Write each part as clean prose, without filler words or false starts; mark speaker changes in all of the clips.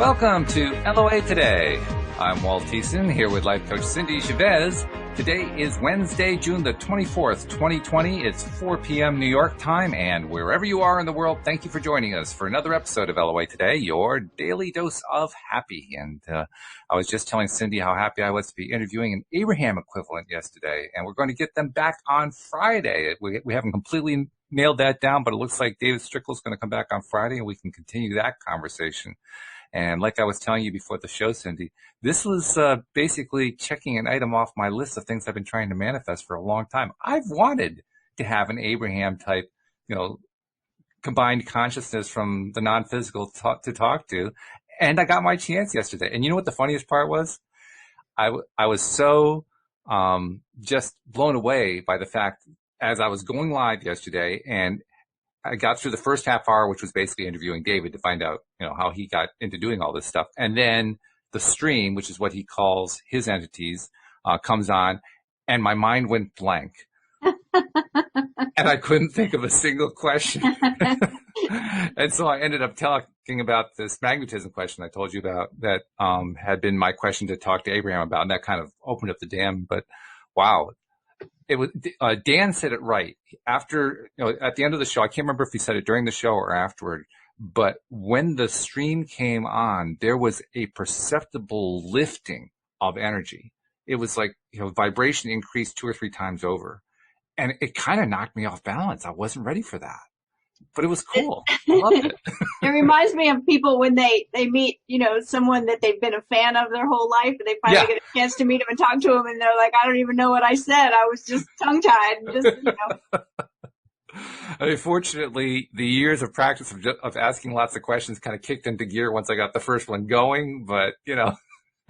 Speaker 1: Welcome to LOA Today. I'm Walt Thiessen here with life coach Cindy Chavez. Today is Wednesday, June the 24th, 2020. It's 4 p.m. New York time, and wherever you are in the world, thank you for joining us for another episode of LOA Today, your daily dose of happy. And I was just telling Cindy how happy I was to be interviewing an Abraham equivalent yesterday, and we're going to get them back on Friday. We haven't completely nailed that down, but it looks like David Strickle is going to come back on Friday, and we can continue that conversation. And like I was telling you before the show, Cindy, this was basically checking an item off my list of things I've been trying to manifest for a long time. I've wanted to have an Abraham type, combined consciousness from the non-physical to talk to. And I got my chance yesterday. And you know what the funniest part was? I was so just blown away by the fact as I was going live yesterday, and I got through the first half hour, which was basically interviewing David to find out, how he got into doing all this stuff. And then the stream, which is what he calls his entities, comes on, and my mind went blank. And I couldn't think of a single question. And so I ended up talking about this magnetism question I told you about that had been my question to talk to Abraham about, and that kind of opened up the dam. But wow. It was Dan said it right after, at the end of the show. I can't remember if he said it during the show or afterward, but when the stream came on, there was a perceptible lifting of energy. It was like, vibration increased 2 or 3 times over, and it kind of knocked me off balance. I wasn't ready for that, but it was cool. I loved it.
Speaker 2: It reminds me of people when they meet, someone that they've been a fan of their whole life, and they finally get a chance to meet them and talk to them, and they're like, I don't even know what I said. I was just tongue-tied.
Speaker 1: I mean, fortunately, the years of practice of asking lots of questions kind of kicked into gear once I got the first one going, but,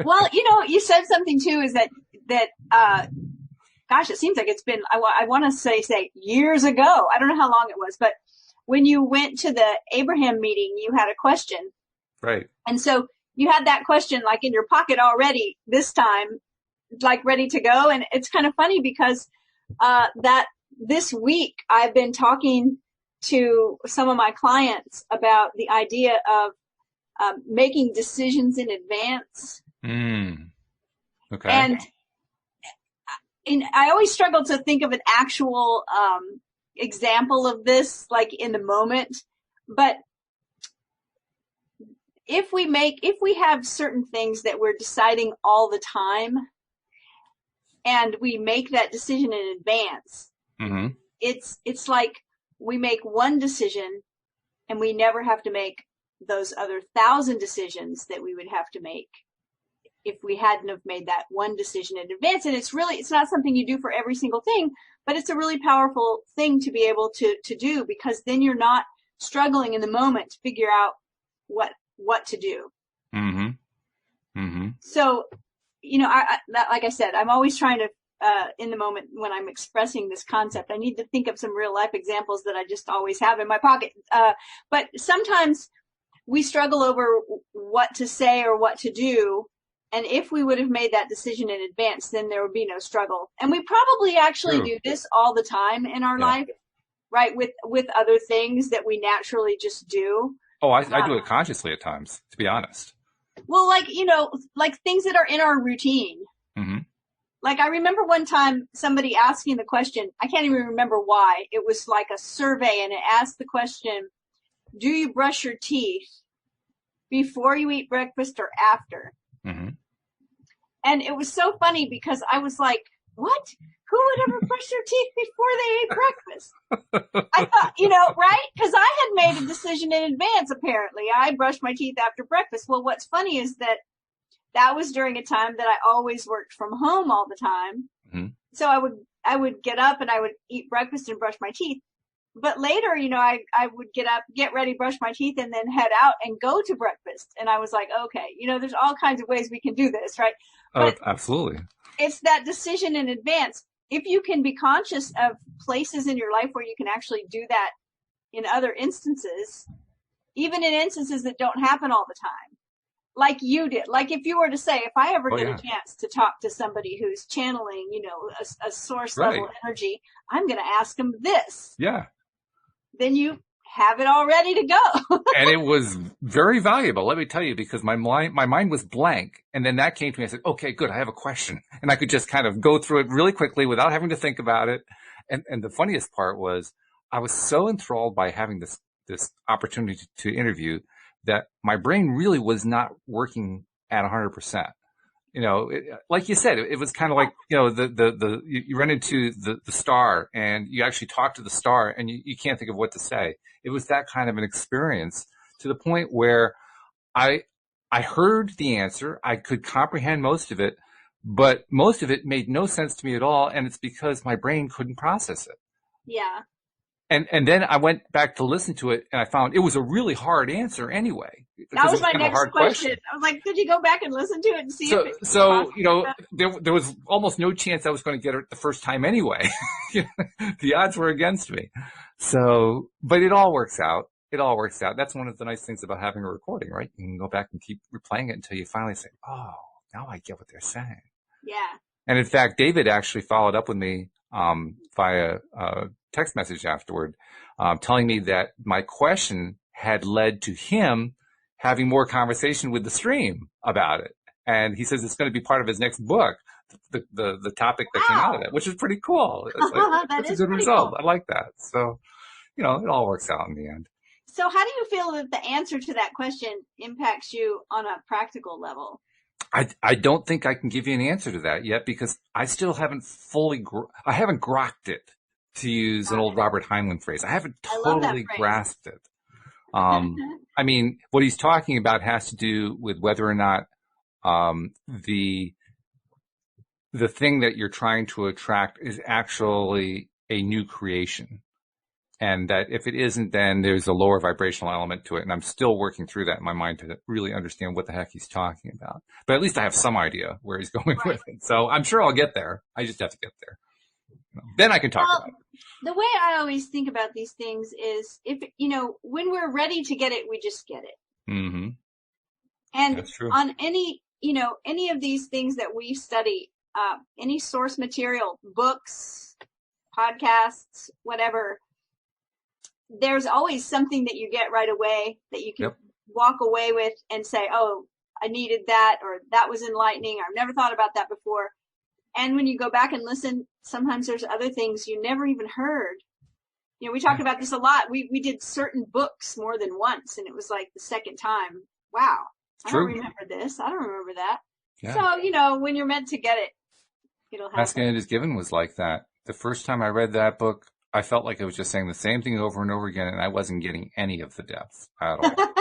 Speaker 2: Well, you said something, too, is that gosh, it seems like it's been, I want to say years ago. I don't know how long it was, but when you went to the Abraham meeting, you had a question.
Speaker 1: Right.
Speaker 2: And so you had that question like in your pocket already this time, like ready to go. And it's kind of funny because that this week I've been talking to some of my clients about the idea of making decisions in advance.
Speaker 1: Okay.
Speaker 2: And I always struggle to think of an actual example of this, like in the moment. But if we have certain things that we're deciding all the time, and we make that decision in advance, it's like we make one decision and we never have to make those other 1,000 decisions that we would have to make if we hadn't have made that one decision in advance. And it's not something you do for every single thing, but it's a really powerful thing to be able to do, because then you're not struggling in the moment to figure out what to do. So, like I said, I'm always trying to, in the moment when I'm expressing this concept, I need to think of some real life examples that I just always have in my pocket. But sometimes we struggle over what to say or what to do. And if we would have made that decision in advance, then there would be no struggle. And we probably actually do this all the time in our life, right? With other things that we naturally just do.
Speaker 1: Oh, I do it consciously at times, to be honest.
Speaker 2: Well, like things that are in our routine. Like I remember one time somebody asking the question, I can't even remember why. It was like a survey, and it asked the question, do you brush your teeth before you eat breakfast or after? And it was so funny because I was like, what? Who would ever brush their teeth before they ate breakfast? I thought, right? Because I had made a decision in advance, apparently. I brushed my teeth after breakfast. Well, what's funny is that was during a time that I always worked from home all the time. So I would get up and I would eat breakfast and brush my teeth. But later, I would get up, get ready, brush my teeth, and then head out and go to breakfast. And I was like, okay, there's all kinds of ways we can do this, right? But
Speaker 1: absolutely.
Speaker 2: It's that decision in advance. If you can be conscious of places in your life where you can actually do that in other instances, even in instances that don't happen all the time, like you did. Like if you were to say, if I ever get a chance to talk to somebody who's channeling, a source level energy, I'm going to ask them this.
Speaker 1: Yeah.
Speaker 2: Then you have it all ready to go.
Speaker 1: And it was very valuable, let me tell you, because my mind was blank. And then that came to me. I said, okay, good. I have a question. And I could just kind of go through it really quickly without having to think about it. And the funniest part was I was so enthralled by having this opportunity to interview that my brain really was not working at 100%. Like you said, it was kind of like, you run into the star and you actually talk to the star and you can't think of what to say. It was that kind of an experience, to the point where I heard the answer. I could comprehend most of it, but most of it made no sense to me at all. And it's because my brain couldn't process it.
Speaker 2: Yeah.
Speaker 1: And then I went back to listen to it and I found it was a really hard answer anyway.
Speaker 2: That was my next question. I was like, did you go back and listen to it and see if it
Speaker 1: there was almost no chance I was going to get it the first time anyway. The odds were against me. So, but it all works out. It all works out. That's one of the nice things about having a recording, right? You can go back and keep replaying it until you finally say, oh, now I get what they're saying.
Speaker 2: Yeah.
Speaker 1: And in fact, David actually followed up with me via text message afterward, telling me that my question had led to him having more conversation with the stream about it. And he says it's going to be part of his next book, the topic that came out of it, which is pretty cool. It's like, that's a good result. Cool. I like that. So, it all works out in the end.
Speaker 2: So how do you feel that the answer to that question impacts you on a practical level?
Speaker 1: I don't think I can give you an answer to that yet, because I still haven't I haven't grokked it, to use an old Robert Heinlein phrase. I haven't totally grasped it. I mean, what he's talking about has to do with whether or not the thing that you're trying to attract is actually a new creation. And that if it isn't, then there's a lower vibrational element to it. And I'm still working through that in my mind to really understand what the heck he's talking about. But at least I have some idea where he's going with it. So I'm sure I'll get there. I just have to get there. Then I can talk about it.
Speaker 2: The way I always think about these things is, if when we're ready to get it, we just get it.
Speaker 1: Mm-hmm.
Speaker 2: And
Speaker 1: that's true.
Speaker 2: On any of these things that we study, any source material, books, podcasts, whatever, there's always something that you get right away that you can walk away with and say, oh, I needed that, or that was enlightening, or I've never thought about that before. And when you go back and listen, sometimes there's other things you never even heard. We talked about this a lot. We did certain books more than once, and it was like the second time, wow, I don't remember this. I don't remember that. Yeah. So, when you're meant to get it, it'll happen.
Speaker 1: Asking It Is Given was like that. The first time I read that book, I felt like it was just saying the same thing over and over again, and I wasn't getting any of the depth at all.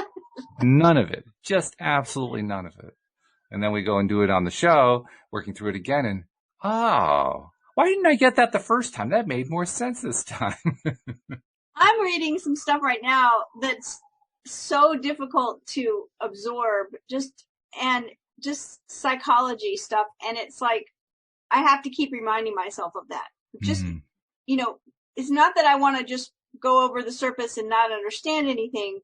Speaker 1: None of it. Just absolutely none of it. And then we go and do it on the show, working through it again, and why didn't I get that the first time? That made more sense this time.
Speaker 2: I'm reading some stuff right now that's so difficult to absorb, just psychology stuff. And it's like, I have to keep reminding myself of that. Just, it's not that I want to just go over the surface and not understand anything,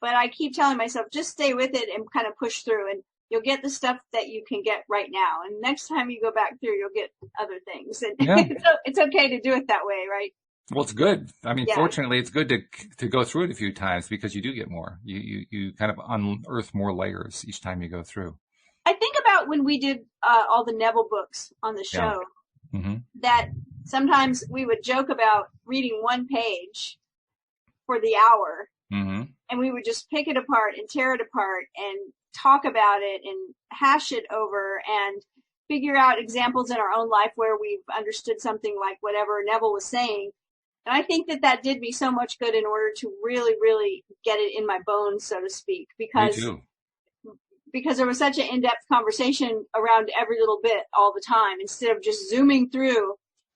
Speaker 2: but I keep telling myself, just stay with it and kind of push through, and you'll get the stuff that you can get right now. And next time you go back through, you'll get other things. And it's okay to do it that way, right?
Speaker 1: Well, it's good. I mean, fortunately, it's good to go through it a few times, because you do get more. You kind of unearth more layers each time you go through.
Speaker 2: I think about when we did all the Neville books on the show, that sometimes we would joke about reading one page for the hour, and we would just pick it apart and tear it apart and talk about it and hash it over and figure out examples in our own life where we've understood something like whatever Neville was saying. And I think that did me so much good in order to really, really get it in my bones, so to speak, because there was such an in-depth conversation around every little bit all the time, instead of just zooming through.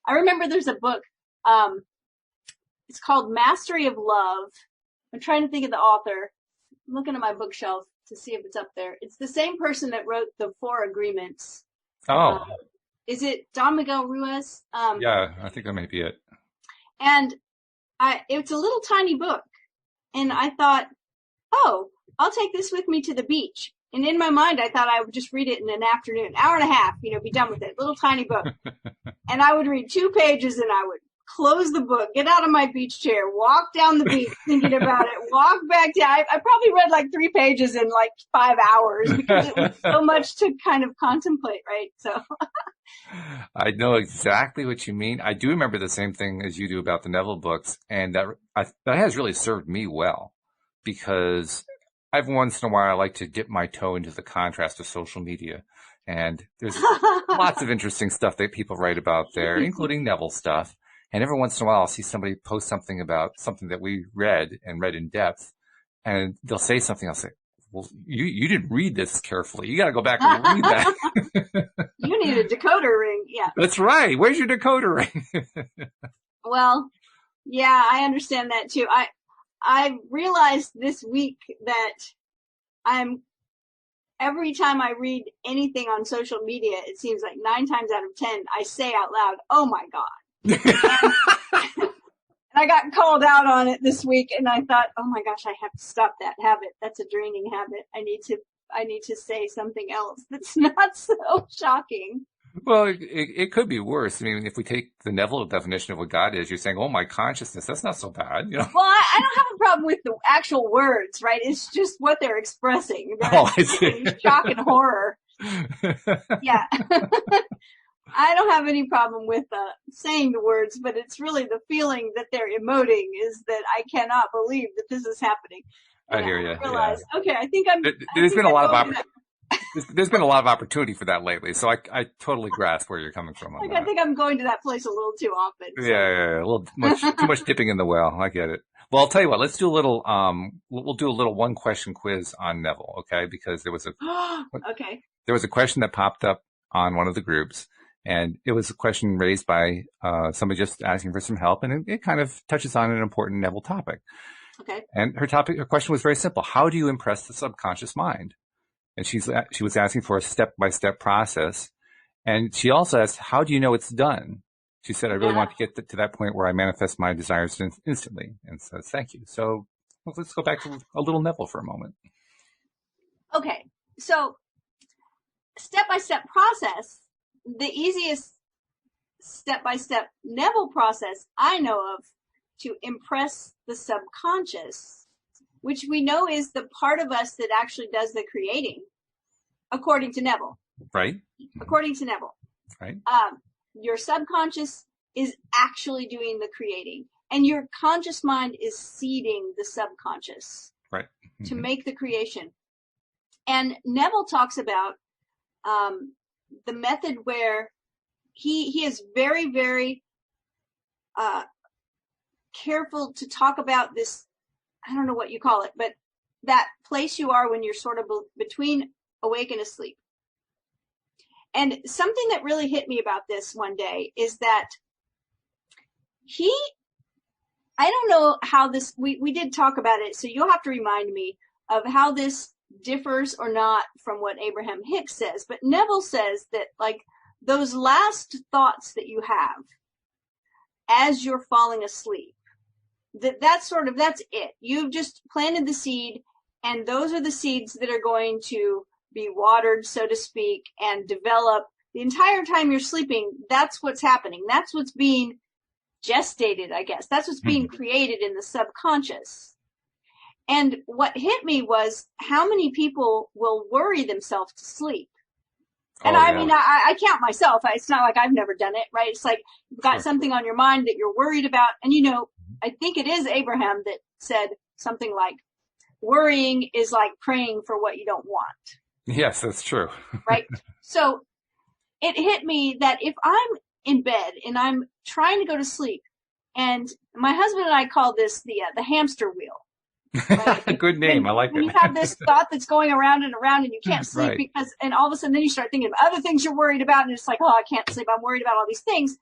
Speaker 2: I remember there's a book, it's called Mastery of Love. I'm trying to think of the author. I'm looking at my bookshelf to see if it's up there. It's the same person that wrote the 4 Agreements.
Speaker 1: Oh.
Speaker 2: Is it Don Miguel Ruiz?
Speaker 1: Yeah, I think that may be it.
Speaker 2: And it's a little tiny book. And I thought, oh, I'll take this with me to the beach. And in my mind, I thought I would just read it in an afternoon, hour and a half, be done with it. Little tiny book. And I would read 2 pages and I would close the book, get out of my beach chair, walk down the beach thinking about it, walk back down. I probably read like 3 pages in like 5 hours because it was so much to kind of contemplate, right? So
Speaker 1: I know exactly what you mean. I do remember the same thing as you do about the Neville books, and that has really served me well, because every once in a while I like to dip my toe into the contrast of social media, and there's lots of interesting stuff that people write about there, including Neville stuff. And every once in a while I'll see somebody post something about something that we read in depth, and they'll say something. I'll say, well, you didn't read this carefully. You got to go back and read that.
Speaker 2: You need a decoder ring. Yeah.
Speaker 1: That's right. Where's your decoder ring?
Speaker 2: Well, yeah, I understand that too. I realized this week that every time I read anything on social media, it seems like 9 times out of 10, I say out loud, "Oh my God." And I got called out on it this week, and I thought, oh my gosh, I have to stop that habit. That's a draining habit. I need to say something else that's not so shocking.
Speaker 1: Well, it could be worse. I mean, if we take the Neville definition of what God is, you're saying, oh, my consciousness, that's not so bad. You know?
Speaker 2: Well, I don't have a problem with the actual words, right? It's just what they're expressing.
Speaker 1: Oh, I see.
Speaker 2: Shock and horror. Yeah. I don't have any problem with saying the words, but it's really the feeling that they're emoting is that I cannot believe that this is happening.
Speaker 1: I hear you.
Speaker 2: I realize, okay, I think I'm.
Speaker 1: There's been a lot of there's been a lot of opportunity for that lately, so I totally grasp where you're coming from.
Speaker 2: I think I'm going to that place a little too often. So.
Speaker 1: Yeah, a little too much dipping in the well. I get it. Well, I'll tell you what. Let's do a little. We'll do a little 1-question quiz on Neville, okay? Because there was a question that popped up on one of the groups. And it was a question raised by somebody just asking for some help, and it kind of touches on an important Neville topic.
Speaker 2: Okay.
Speaker 1: And her question was very simple: how do you impress the subconscious mind? And she was asking for a step-by-step process, and she also asked, how do you know it's done? She said, I really want to get to that point where I manifest my desires instantly. And so, thank you. So let's go back to a little Neville for a moment.
Speaker 2: Okay, so step-by-step process. The easiest step-by-step Neville process I know of to impress the subconscious, which we know is the part of us that actually does the creating, according to Neville.
Speaker 1: Right.
Speaker 2: According to Neville.
Speaker 1: Right.
Speaker 2: Your subconscious is actually doing the creating, and your conscious mind is seeding the subconscious.
Speaker 1: Right.
Speaker 2: To make the creation. And Neville talks about the method where he is very, very careful to talk about this. I don't know what you call it, but that place you are when you're sort of between awake and asleep. And something that really hit me about this one day is that I don't know how this, we did talk about it, so you'll have to remind me of how this differs or not from what Abraham Hicks says. But Neville says that, like, those last thoughts that you have as you're falling asleep, that's it. You've just planted the seed, and those are the seeds that are going to be watered, so to speak, and develop the entire time you're sleeping. That's what's happening. That's what's being gestated, I guess. That's what's being created in the subconscious. And what hit me was how many people will worry themselves to sleep. And I mean, I count myself. It's not like I've never done it, right? It's like you've got something on your mind that you're worried about. And, you know, I think it is Abraham that said something like, worrying is like praying for what you don't want.
Speaker 1: Yes, that's true.
Speaker 2: Right? So it hit me that if I'm in bed and I'm trying to go to sleep, and my husband and I call this the hamster wheel. Right?
Speaker 1: Good name. I like it.
Speaker 2: You have this thought that's going around and around, and you can't sleep and all of a sudden then you start thinking of other things you're worried about, and it's like, oh, I can't sleep. I'm worried about all these things.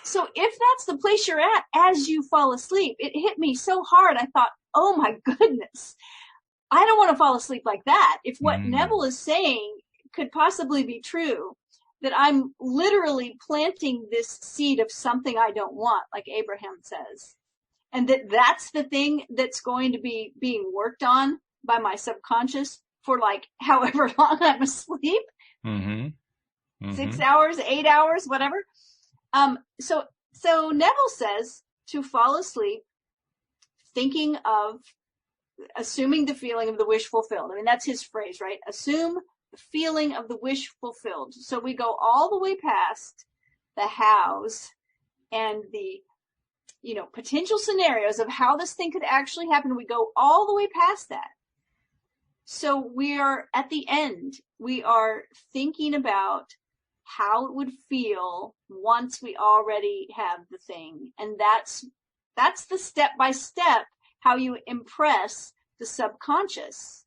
Speaker 2: So if that's the place you're at as you fall asleep, it hit me so hard. I thought, oh my goodness, I don't want to fall asleep like that. If what Neville is saying could possibly be true, that I'm literally planting this seed of something I don't want, like Abraham says. And that's the thing that's going to be being worked on by my subconscious for like however long I'm asleep. 6 hours, 8 hours, whatever. So So Neville says to fall asleep thinking of assuming the feeling of the wish fulfilled. I mean, that's his phrase, right? Assume the feeling of the wish fulfilled. So we go all the way past the hows and the, potential scenarios of how this thing could actually happen. We go all the way past that. So we are at the end. We are thinking about how it would feel once we already have the thing. And that's the step-by-step how you impress the subconscious,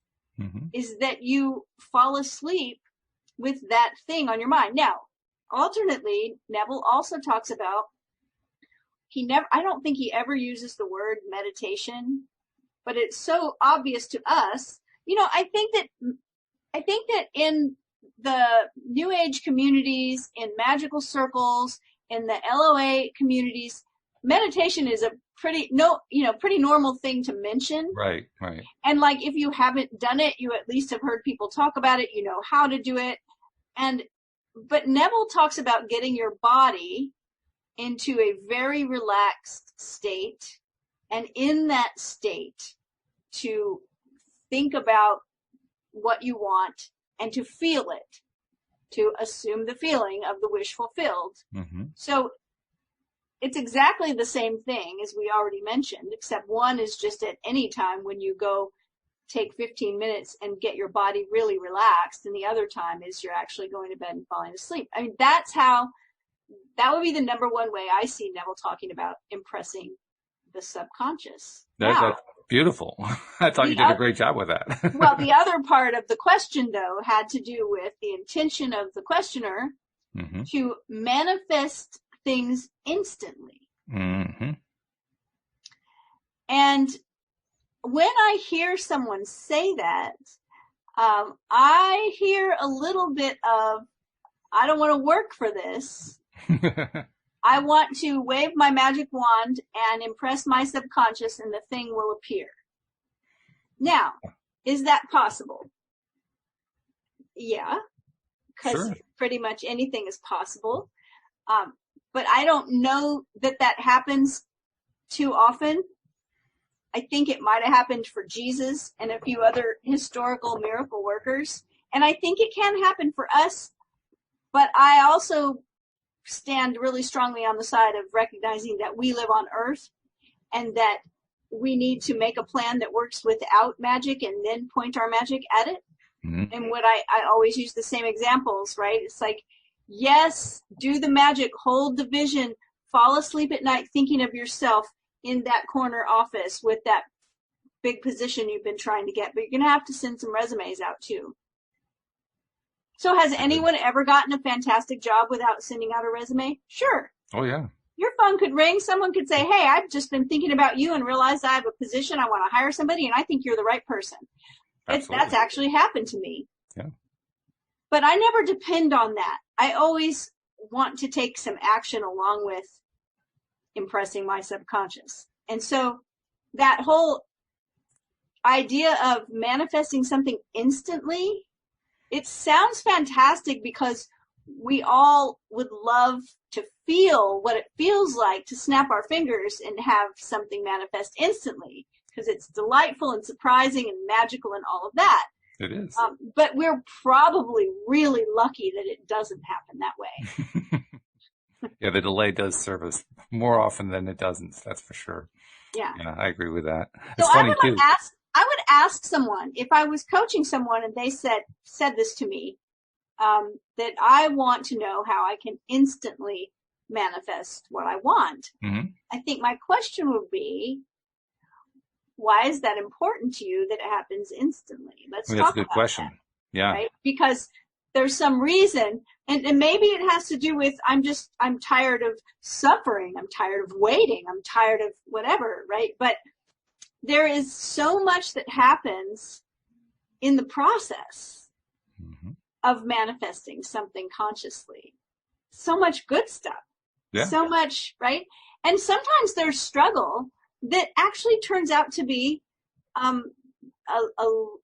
Speaker 2: is that you fall asleep with that thing on your mind. Now, alternately, Neville also talks about, I don't think he ever uses the word meditation, but it's so obvious to us. I think that in the New Age communities, in magical circles, in the LOA communities, meditation is a pretty normal thing to mention.
Speaker 1: Right.
Speaker 2: And like, if you haven't done it, you at least have heard people talk about it, you know how to do it. But Neville talks about getting your body into a very relaxed state, and in that state to think about what you want and to feel it, to assume the feeling of the wish fulfilled. So it's exactly the same thing as we already mentioned, except one is just at any time when you go take 15 minutes and get your body really relaxed, and the other time is you're actually going to bed and falling asleep. I mean, that would be the number one way I see Neville talking about impressing the subconscious.
Speaker 1: That's beautiful. I thought you did a great job with that.
Speaker 2: Well, the other part of the question, though, had to do with the intention of the questioner to manifest things instantly. And when I hear someone say that, I hear a little bit of, I don't want to work for this. I want to wave my magic wand and impress my subconscious and the thing will appear. Now, is that possible? Yeah, because pretty much anything is possible. But I don't know that happens too often. I think it might have happened for Jesus and a few other historical miracle workers. And I think it can happen for us. But I also stand really strongly on the side of recognizing that we live on Earth and that we need to make a plan that works without magic and then point our magic at it. And what I always use the same examples, right? It's like, yes, do the magic, hold the vision, fall asleep at night thinking of yourself in that corner office with that big position you've been trying to get, but you're going to have to send some resumes out too. So has anyone ever gotten a fantastic job without sending out a resume? Sure.
Speaker 1: Oh, yeah.
Speaker 2: Your phone could ring. Someone could say, hey, I've just been thinking about you and realized I have a position. I want to hire somebody, and I think you're the right person. That's actually happened to me.
Speaker 1: Yeah.
Speaker 2: But I never depend on that. I always want to take some action along with impressing my subconscious. And so that whole idea of manifesting something instantly, it sounds fantastic because we all would love to feel what it feels like to snap our fingers and have something manifest instantly, because it's delightful and surprising and magical and all of that.
Speaker 1: It is.
Speaker 2: But we're probably really lucky that it doesn't happen that way.
Speaker 1: Yeah, the delay does serve us more often than it doesn't. That's for sure.
Speaker 2: Yeah,
Speaker 1: I agree with that.
Speaker 2: It's so funny too. I would ask someone, if I was coaching someone and they said this to me, that I want to know how I can instantly manifest what I want. I think my question would be, why is that important to you that it happens instantly? Let's talk about that.
Speaker 1: That's a good question. Yeah.
Speaker 2: Right? Because there's some reason, and maybe it has to do with, I'm tired of suffering. I'm tired of waiting. I'm tired of whatever, right? But there is so much that happens in the process of manifesting something consciously. So much good stuff.
Speaker 1: Yeah.
Speaker 2: So much, right? And sometimes there's struggle that actually turns out to be a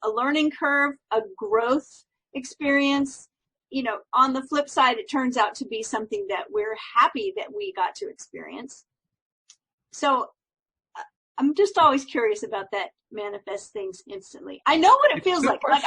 Speaker 2: learning curve, a growth experience. on the flip side, it turns out to be something that we're happy that we got to experience. So I'm just always curious about that manifest things instantly. I know what it feels like. Like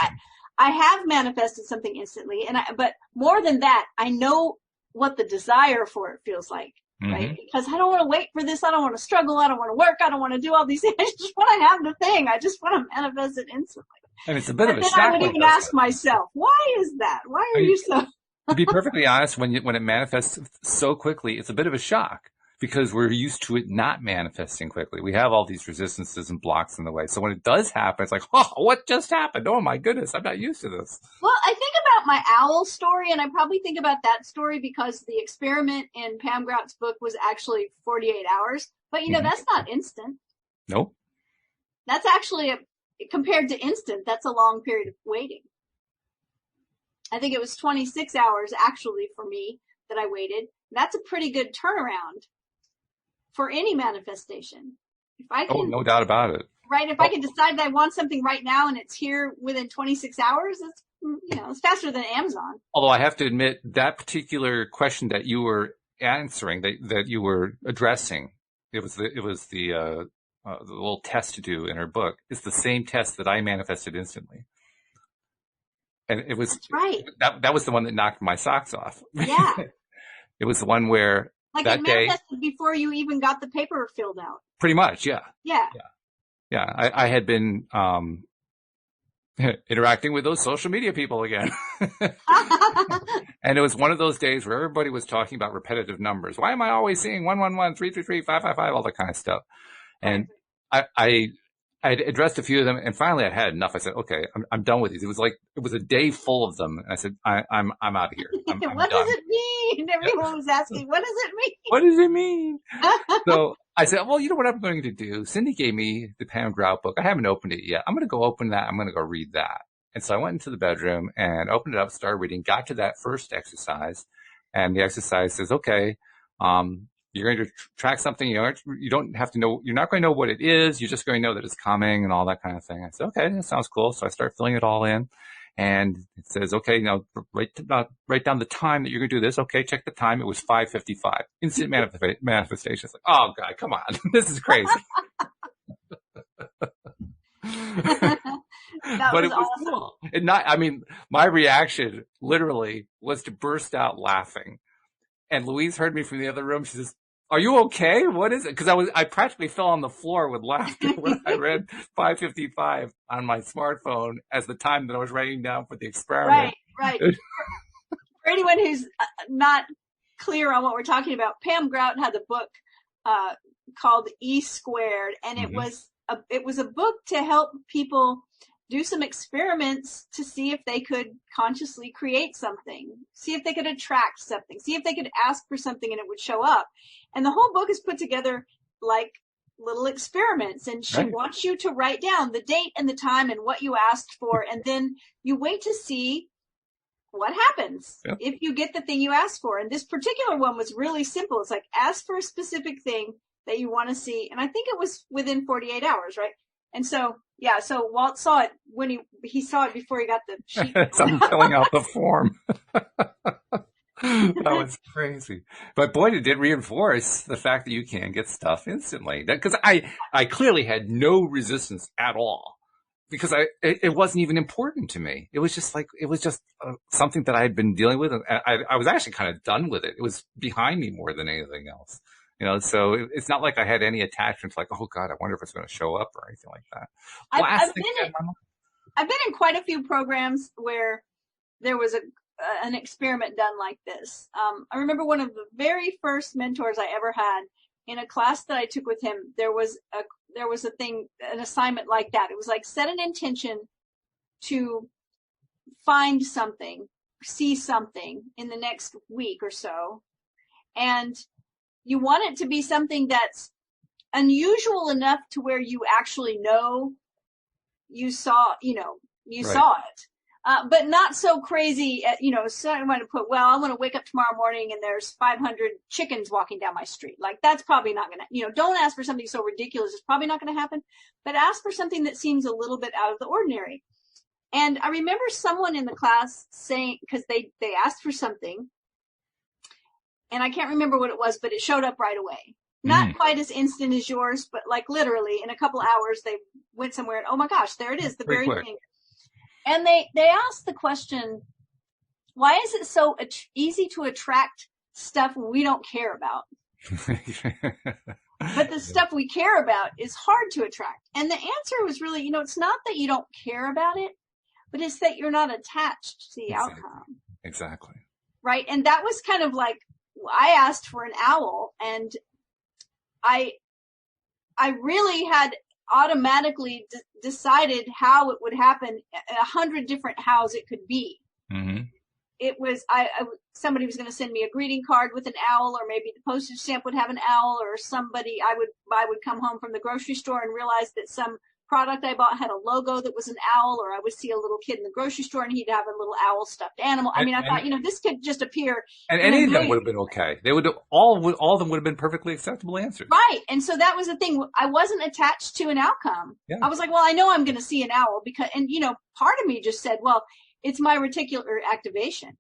Speaker 2: I have manifested something instantly, but more than that, I know what the desire for it feels like, right? Because I don't want to wait for this. I don't want to struggle. I don't want to work. I don't want to do all these things. I just want to have the thing. I just want to manifest it instantly.
Speaker 1: And it's a bit of a shock.
Speaker 2: I would even ask myself, why is that? Why are you so?
Speaker 1: To be perfectly honest, when it manifests so quickly, it's a bit of a shock because we're used to it not manifesting quickly. We have all these resistances and blocks in the way. So when it does happen, it's like, oh, what just happened? Oh my goodness, I'm not used to this.
Speaker 2: Well, I think about my owl story, and I probably think about that story because the experiment in Pam Grout's book was actually 48 hours. But that's not instant.
Speaker 1: Nope.
Speaker 2: That's actually compared to instant, that's a long period of waiting. I think it was 26 hours actually for me that I waited. That's a pretty good turnaround for any manifestation. If I can,
Speaker 1: no doubt about it.
Speaker 2: Right. If I can decide that I want something right now and it's here within 26 hours, it's, it's faster than Amazon.
Speaker 1: Although I have to admit that particular question that you were answering, that you were addressing, it was the little test to do in her book. It's the same test that I manifested instantly. And it was
Speaker 2: That's right.
Speaker 1: That was the one that knocked my socks off.
Speaker 2: Yeah.
Speaker 1: It was the one where that
Speaker 2: it manifested before you even got the paper filled out.
Speaker 1: Pretty much, yeah.
Speaker 2: Yeah.
Speaker 1: I had been interacting with those social media people again. And it was one of those days where everybody was talking about repetitive numbers. Why am I always seeing 111, 333, 555, all that kind of stuff? And I addressed a few of them, and finally I had enough. I said, okay, I'm done with these. It was a day full of them. And I said, I'm out of here. I'm
Speaker 2: what
Speaker 1: done.
Speaker 2: Does it mean? Everyone was asking, what does it mean?
Speaker 1: What does it mean? So I said, well, you know what I'm going to do? Cindy gave me the Pam Grout book. I haven't opened it yet. I'm going to go open that. I'm going to go read that. And so I went into the bedroom and opened it up, started reading, got to that first exercise. And the exercise says, okay, you're going to track something. You don't have to know. You're not going to know what it is. You're just going to know that it's coming and all that kind of thing. I said, okay, that sounds cool. So I start filling it all in, and it says, okay, now write down the time that you're going to do this. Okay, check the time. It was 5:55. Instant manifestation. It's like, oh God, come on, this is crazy. But it was awesome. Cool. My reaction literally was to burst out laughing. And Louise heard me from the other room. She says, are you okay? What is it? Because I practically fell on the floor with laughter when I read 5:55 on my smartphone as the time that I was writing down for the experiment.
Speaker 2: Right. For anyone who's not clear on what we're talking about, Pam Grout had a book called E Squared, and it was a book to help people do some experiments to see if they could consciously create something, see if they could attract something, see if they could ask for something and it would show up. And the whole book is put together like little experiments. And she wants you to write down the date and the time and what you asked for. And then you wait to see what happens if you get the thing you asked for. And this particular one was really simple. It's like, ask for a specific thing that you want to see. And I think it was within 48 hours, right? And so, so Walt saw it when he saw it before he got the sheet.
Speaker 1: So I'm filling out the form. That was crazy. But boy, it did reinforce the fact that you can get stuff instantly. Because I clearly had no resistance at all. Because it wasn't even important to me. It was just something that I had been dealing with. And I was actually kind of done with it. It was behind me more than anything else. So it's not like I had any attachment to like, oh God, I wonder if it's going to show up or anything like that.
Speaker 2: I've been in quite a few programs where there was an experiment done like this. I remember one of the very first mentors I ever had in a class that I took with him. There was an assignment like that. It was like, set an intention to find something, see something in the next week or so. And you want it to be something that's unusual enough to where you actually know you saw it. But not so crazy, so I want to put, I want to wake up tomorrow morning and there's 500 chickens walking down my street. Like, that's probably not going to, don't ask for something so ridiculous. It's probably not going to happen, but ask for something that seems a little bit out of the ordinary. And I remember someone in the class saying, because they asked for something, and I can't remember what it was, but it showed up right away. Not quite as instant as yours, but like literally in a couple hours they went somewhere and, oh my gosh, there it is, the very thing. And they asked the question, why is it so easy to attract stuff we don't care about? But the stuff we care about is hard to attract. And the answer was really, it's not that you don't care about it, but it's that you're not attached to the outcome.
Speaker 1: Exactly.
Speaker 2: Right. And that was kind of like, I asked for an owl, and I really had automatically decided how it would happen, 100 different hows it could be. Mm-hmm. It was, somebody was going to send me a greeting card with an owl, or maybe the postage stamp would have an owl, or somebody, I would come home from the grocery store and realize that some product I bought had a logo that was an owl, or I would see a little kid in the grocery store and he'd have a little owl stuffed animal. I thought, this could just appear.
Speaker 1: And any of them would have been okay. They would have, all of them would have been perfectly acceptable answers.
Speaker 2: Right. And so that was the thing. I wasn't attached to an outcome. Yeah. I was like, well, I know I'm going to see an owl because, and part of me just said, well, it's my reticular activation.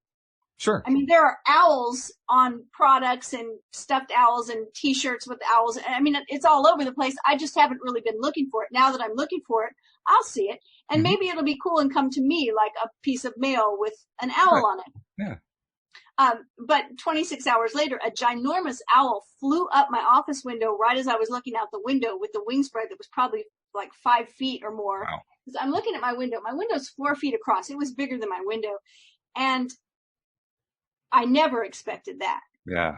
Speaker 1: Sure.
Speaker 2: I mean, there are owls on products and stuffed owls and T-shirts with owls. I mean, it's all over the place. I just haven't really been looking for it. Now that I'm looking for it, I'll see it. And maybe it'll be cool and come to me like a piece of mail with an owl on it.
Speaker 1: Yeah.
Speaker 2: But 26 hours later, a ginormous owl flew up my office window right as I was looking out the window with the wing spread that was probably like 5 feet or more.
Speaker 1: Wow.
Speaker 2: I'm looking at my window. My window's 4 feet across. It was bigger than my window. And I never expected that.
Speaker 1: Yeah.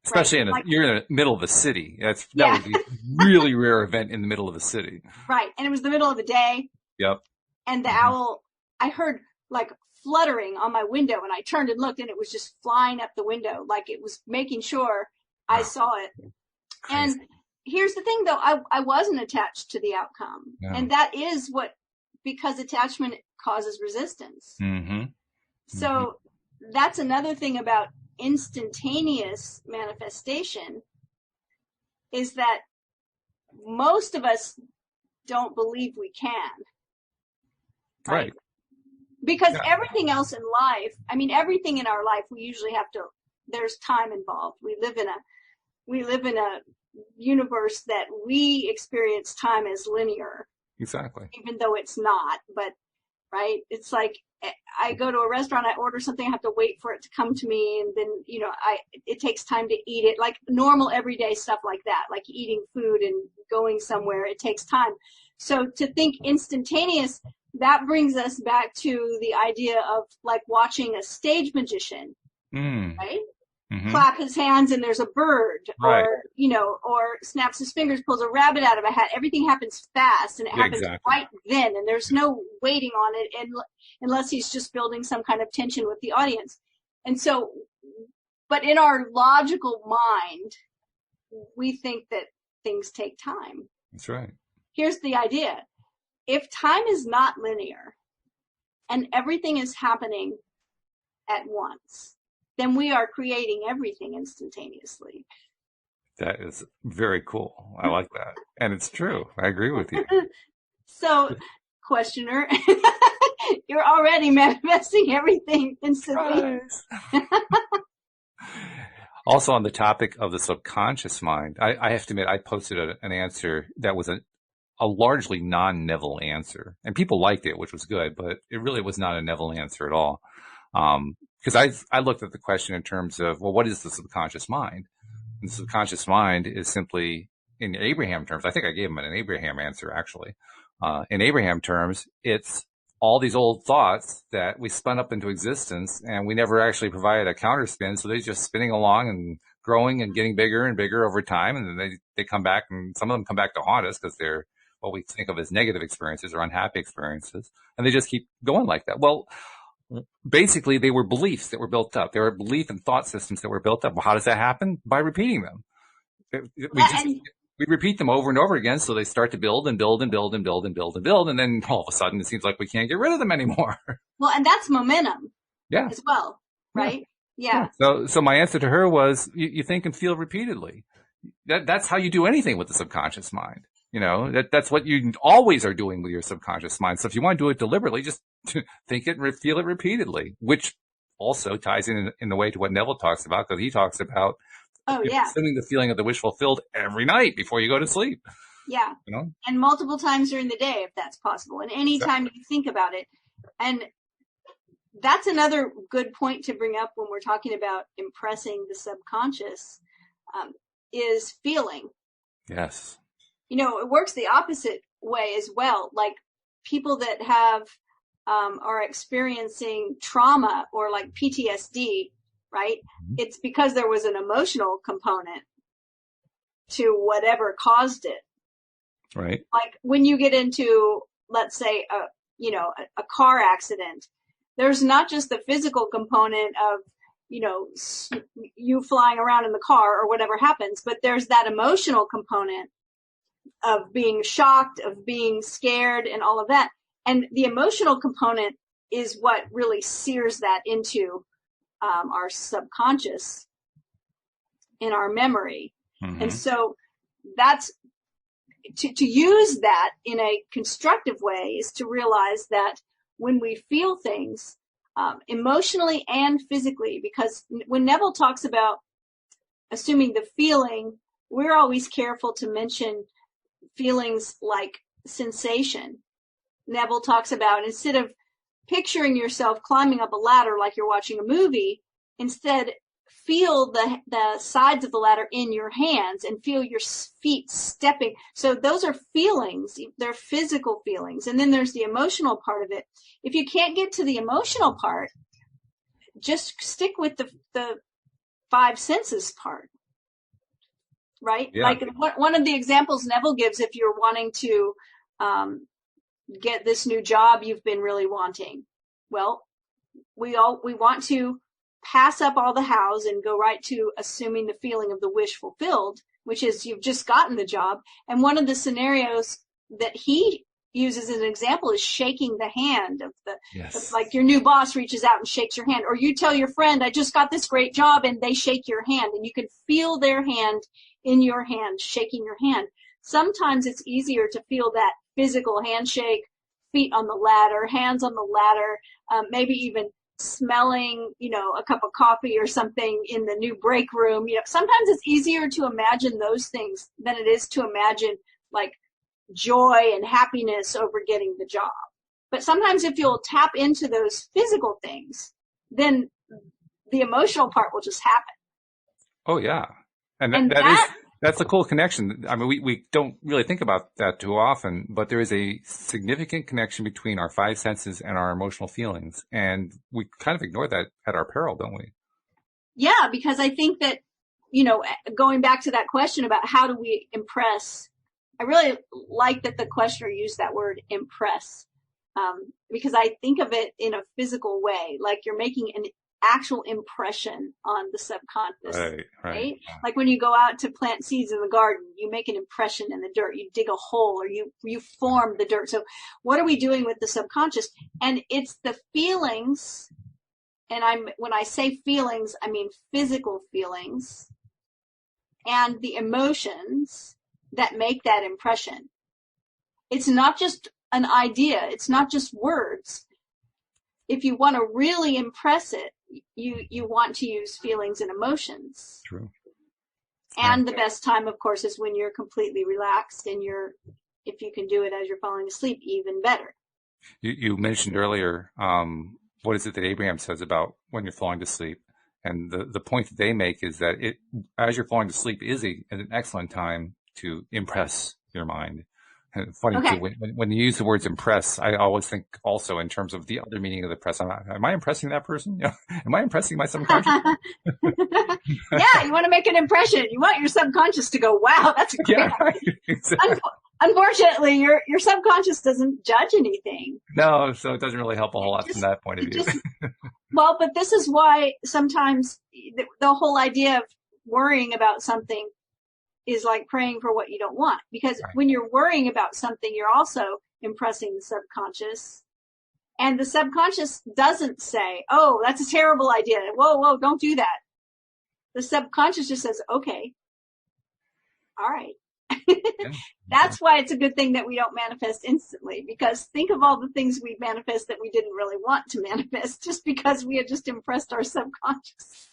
Speaker 1: Especially you're in the middle of the city. That would be a really rare event in the middle of the city.
Speaker 2: Right. And it was the middle of the day.
Speaker 1: Yep.
Speaker 2: And the owl, I heard like fluttering on my window, and I turned and looked, and it was just flying up the window. Like it was making sure I saw it. Crazy. And here's the thing though, I wasn't attached to the outcome. No. And that is because attachment causes resistance. Mm-hmm. So that's another thing about instantaneous manifestation, is that most of us don't believe we can.
Speaker 1: Right.
Speaker 2: Because everything else in life, everything in our life, we usually there's time involved. We live in a universe that we experience time as linear.
Speaker 1: Exactly.
Speaker 2: Even though it's not, but right. It's like, I go to a restaurant, I order something, I have to wait for it to come to me. And then, it takes time to eat it, like normal everyday stuff like that, like eating food and going somewhere. It takes time. So to think instantaneous, that brings us back to the idea of like watching a stage magician, right? Mm-hmm. Clap his hands and there's a bird, right. or snaps his fingers, pulls a rabbit out of a hat. Everything happens fast, and it happens right then, and there's no waiting on it, and unless he's just building some kind of tension with the audience. And so, but in our logical mind, we think that things take time.
Speaker 1: That's right.
Speaker 2: Here's the idea. If time is not linear and everything is happening at once, then we are creating everything instantaneously.
Speaker 1: That is very cool. I like that. And it's true. I agree with you.
Speaker 2: So, questioner, you're already manifesting everything instantly.
Speaker 1: Also, on the topic of the subconscious mind, I have to admit, I posted an answer that was a largely non-Neville answer. And people liked it, which was good, but it really was not a Neville answer at all. Because I looked at the question in terms of, well, what is the subconscious mind? And the subconscious mind is simply, in Abraham terms, I think I gave him an Abraham answer, actually. In Abraham terms, it's all these old thoughts that we spun up into existence, and we never actually provided a counterspin, so they're just spinning along and growing and getting bigger and bigger over time, and then they come back, and some of them come back to haunt us because they're what we think of as negative experiences or unhappy experiences, and they just keep going like that. Well, basically, they were beliefs that were built up. There were belief and thought systems that were built up. Well, how does that happen? By repeating them. We repeat them over and over again, so they start to build and build and build and build and build and build, and then all of a sudden it seems like we can't get rid of them anymore.
Speaker 2: Well, and that's momentum as well, right? Yeah.
Speaker 1: So my answer to her was, you think and feel repeatedly. That's how you do anything with the subconscious mind. That's what you always are doing with your subconscious mind. So if you want to do it deliberately, just think it and feel it repeatedly, which also ties in a way to what Neville talks about, because he talks about assuming the feeling of the wish fulfilled every night before you go to sleep.
Speaker 2: Yeah. And multiple times during the day, if that's possible. And any time you think about it. And that's another good point to bring up when we're talking about impressing the subconscious, is feeling.
Speaker 1: Yes.
Speaker 2: It works the opposite way as well. Like people that are experiencing trauma or like PTSD, right? Mm-hmm. It's because there was an emotional component to whatever caused it.
Speaker 1: Right.
Speaker 2: Like when you get into, let's say, a car accident, there's not just the physical component of, you flying around in the car or whatever happens, but there's that emotional component of being shocked, of being scared, and all of that. And the emotional component is what really sears that into our subconscious in our memory. Mm-hmm. And so that's to use that in a constructive way is to realize that when we feel things emotionally and physically, because when Neville talks about assuming the feeling, we're always careful to mention feelings like sensation. Neville talks about, instead of picturing yourself climbing up a ladder like you're watching a movie, instead feel the sides of the ladder in your hands and feel your feet stepping. So those are feelings. They're physical feelings. And then there's the emotional part of it. If you can't get to the emotional part, just stick with the five senses part. Right? Yeah. Like one of the examples Neville gives, if you're wanting to get this new job you've been really wanting, well, we want to pass up all the hows and go right to assuming the feeling of the wish fulfilled, which is you've just gotten the job. And one of the scenarios that he uses as an example is shaking the hand of like your new boss reaches out and shakes your hand, or you tell your friend, I just got this great job, and they shake your hand, and you can feel their hand in your hand, shaking your hand. Sometimes it's easier to feel that physical handshake, feet on the ladder, hands on the ladder, maybe even smelling, a cup of coffee or something in the new break room. Sometimes it's easier to imagine those things than it is to imagine like joy and happiness over getting the job. But sometimes if you'll tap into those physical things, then the emotional part will just happen.
Speaker 1: Oh yeah. And that's a cool connection. I mean, we don't really think about that too often, but there is a significant connection between our five senses and our emotional feelings. And we kind of ignore that at our peril, don't we?
Speaker 2: Yeah, because I think that, going back to that question about how do we impress, I really like that the questioner used that word impress, because I think of it in a physical way, like you're making an actual impression on the subconscious, right? Like when you go out to plant seeds in the garden, you make an impression in the dirt, you dig a hole, or you form the dirt. So what are we doing with the subconscious? And it's the feelings, and when I say feelings, I mean physical feelings and the emotions that make that impression. It's not just an idea, it's not just words. If you want to really impress it, you want to use feelings and emotions.
Speaker 1: True.
Speaker 2: And the best time, of course, is when you're completely relaxed and if you can do it as you're falling asleep, even better.
Speaker 1: You mentioned earlier, what is it that Abraham says about when you're falling to sleep? And the point that they make is that as you're falling to sleep is an excellent time to impress your mind. And funny too, when you use the words impress, I always think also in terms of the other meaning of the press. Am I impressing that person? Am I impressing my subconscious?
Speaker 2: Yeah, you want to make an impression. You want your subconscious to go, wow, that's a great idea. Exactly. Unfortunately, your subconscious doesn't judge anything.
Speaker 1: No, so it doesn't really help a whole lot from that point of view.
Speaker 2: Well, but this is why sometimes the whole idea of worrying about something is like praying for what you don't want. Because when you're worrying about something, you're also impressing the subconscious. And the subconscious doesn't say, oh, that's a terrible idea. Whoa, don't do that. The subconscious just says, okay, all right, That's why it's a good thing that we don't manifest instantly, because think of all the things we manifest that we didn't really want to manifest just because we had just impressed our subconscious.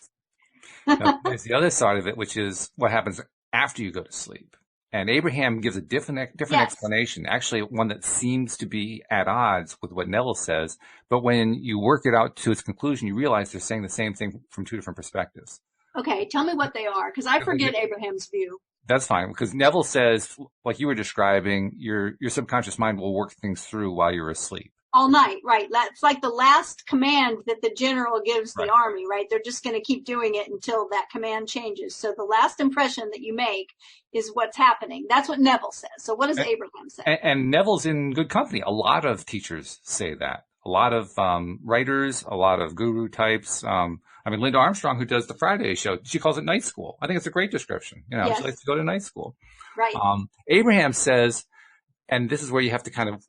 Speaker 1: Now, there's the other side of it, which is what happens after you go to sleep. And Abraham gives a different explanation, actually one that seems to be at odds with what Neville says. But when you work it out to its conclusion, you realize they're saying the same thing from two different perspectives.
Speaker 2: Okay, tell me what they are, because I forget Abraham's view.
Speaker 1: That's fine, because Neville says, like you were describing, your subconscious mind will work things through while you're asleep.
Speaker 2: All night, right. That's like the last command that the general gives the army, right? They're just going to keep doing it until that command changes. So the last impression that you make is what's happening. That's what Neville says. So what does Abraham say?
Speaker 1: And Neville's in good company. A lot of teachers say that. A lot of writers, a lot of guru types. Linda Armstrong, who does the Friday show, she calls it night school. I think it's a great description. She likes to go to night school.
Speaker 2: Right.
Speaker 1: Abraham says, and this is where you have to kind of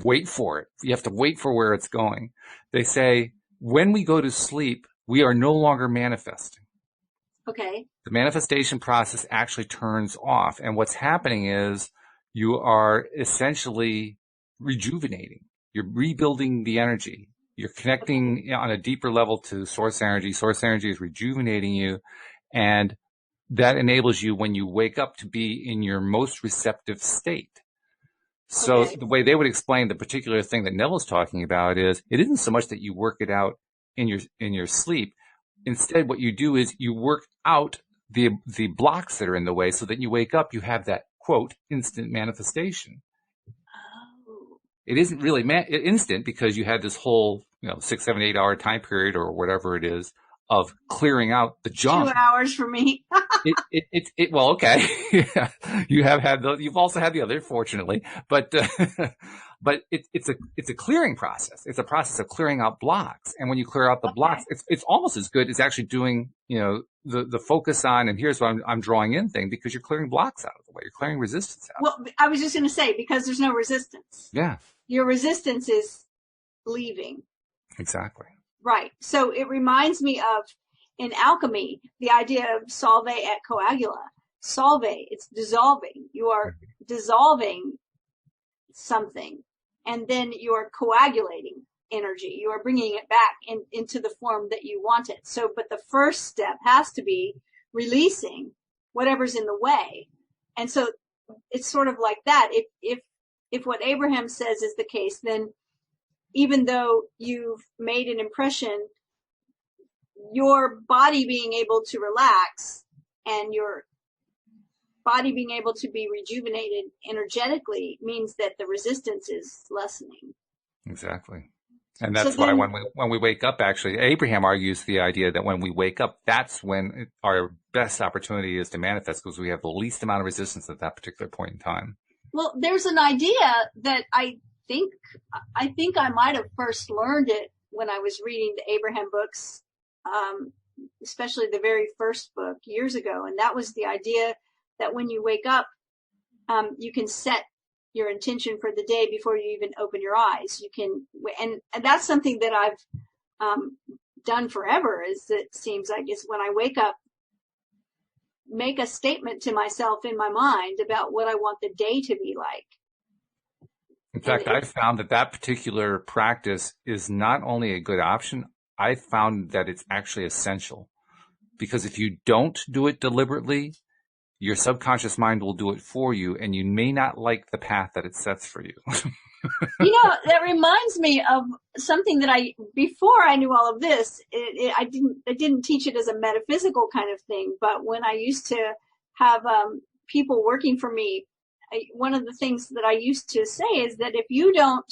Speaker 1: wait for it. You have to wait for where it's going. They say, when we go to sleep, we are no longer manifesting.
Speaker 2: Okay.
Speaker 1: The manifestation process actually turns off. And what's happening is you are essentially rejuvenating. You're rebuilding the energy. You're connecting on a deeper level to source energy. Source energy is rejuvenating you. And that enables you, when you wake up, to be in your most receptive state. So the way they would explain the particular thing that Neville's talking about is, it isn't so much that you work it out in your sleep. Instead, what you do is you work out the blocks that are in the way, so that you wake up, you have that, quote, instant manifestation.
Speaker 2: Oh.
Speaker 1: It isn't really instant, because you had this whole 6, 7, 8 hour time period, or whatever it is, of clearing out the junk.
Speaker 2: 2 hours for me.
Speaker 1: Well, okay. You've also had the other, fortunately, but it's a clearing process. It's a process of clearing out blocks. And when you clear out the blocks, it's almost as good as actually doing, the focus on, and here's what I'm drawing in thing, because you're clearing blocks out of the way. You're clearing resistance out.
Speaker 2: Well, I was just going to say, because there's no resistance.
Speaker 1: Yeah.
Speaker 2: Your resistance is leaving.
Speaker 1: Exactly.
Speaker 2: Right. So it reminds me of, in alchemy, the idea of solve et coagula. Solve, it's dissolving. You are dissolving something, and then you are coagulating energy. You are bringing it back into the form that you want it. So, but the first step has to be releasing whatever's in the way. And so it's sort of like that. If what Abraham says is the case, then even though you've made an impression, your body being able to relax and your body being able to be rejuvenated energetically means that the resistance is lessening.
Speaker 1: Exactly. And that's why when we wake up, actually, Abraham argues the idea that when we wake up, that's when our best opportunity is to manifest, because we have the least amount of resistance at that particular point in time.
Speaker 2: Well, there's an idea that I think I might have first learned it when I was reading the Abraham books, especially the very first book years ago. And that was the idea that when you wake up, you can set your intention for the day before you even open your eyes. You can, and that's something that I've done forever. It seems like, is when I wake up, make a statement to myself in my mind about what I want the day to be like.
Speaker 1: In fact, I found that particular practice is not only a good option, I found that it's actually essential. Because if you don't do it deliberately, your subconscious mind will do it for you, and you may not like the path that it sets for you.
Speaker 2: That reminds me of something that before I knew all of this, I didn't teach it as a metaphysical kind of thing, but when I used to have people working for me, one of the things that I used to say is that if you don't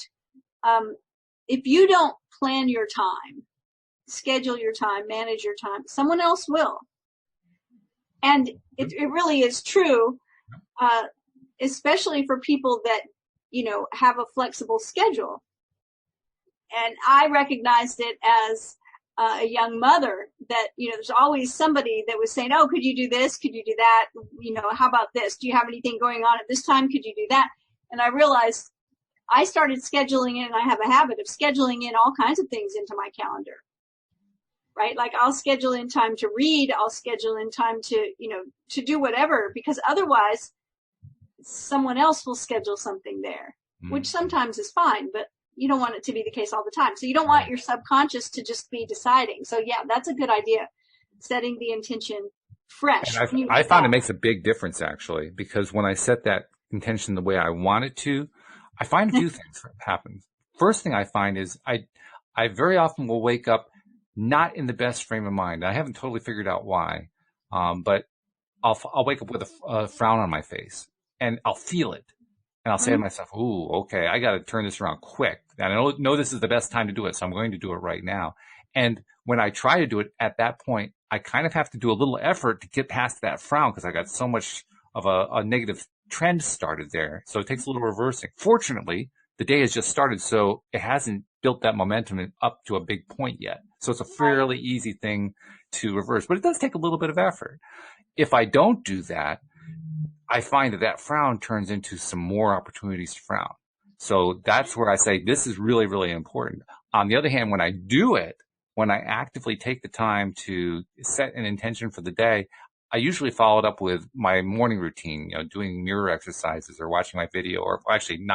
Speaker 2: plan your time, schedule your time, manage your time, someone else will. And it really is true, especially for people that, have a flexible schedule. And I recognized it as a young mother that, there's always somebody that was saying, oh, could you do this? Could you do that? How about this? Do you have anything going on at this time? Could you do that? And I realized I started scheduling in, and I have a habit of scheduling in all kinds of things into my calendar, right? Like I'll schedule in time to read. I'll schedule in time to, to do whatever, because otherwise someone else will schedule something there, which sometimes is fine, but you don't want it to be the case all the time. So you don't want your subconscious to just be deciding. So yeah, that's a good idea. Setting the intention fresh.
Speaker 1: I found it makes a big difference, actually, because when I set that intention the way I want it to, I find a few things happen. First thing I find is I very often will wake up not in the best frame of mind. I haven't totally figured out why, but I'll wake up with a frown on my face, and I'll feel it. And I'll say to myself, ooh, okay, I got to turn this around quick. And I know this is the best time to do it, so I'm going to do it right now. And when I try to do it at that point, I kind of have to do a little effort to get past that frown because I got so much of a negative trend started there. So it takes a little reversing. Fortunately, the day has just started, so it hasn't built that momentum up to a big point yet. So it's a fairly easy thing to reverse, but it does take a little bit of effort. If I don't do that, I find that frown turns into some more opportunities to frown. So that's where I say this is really, really important. On the other hand, when I do it, when I actively take the time to set an intention for the day, I usually follow it up with my morning routine, doing mirror exercises or watching my video, or actually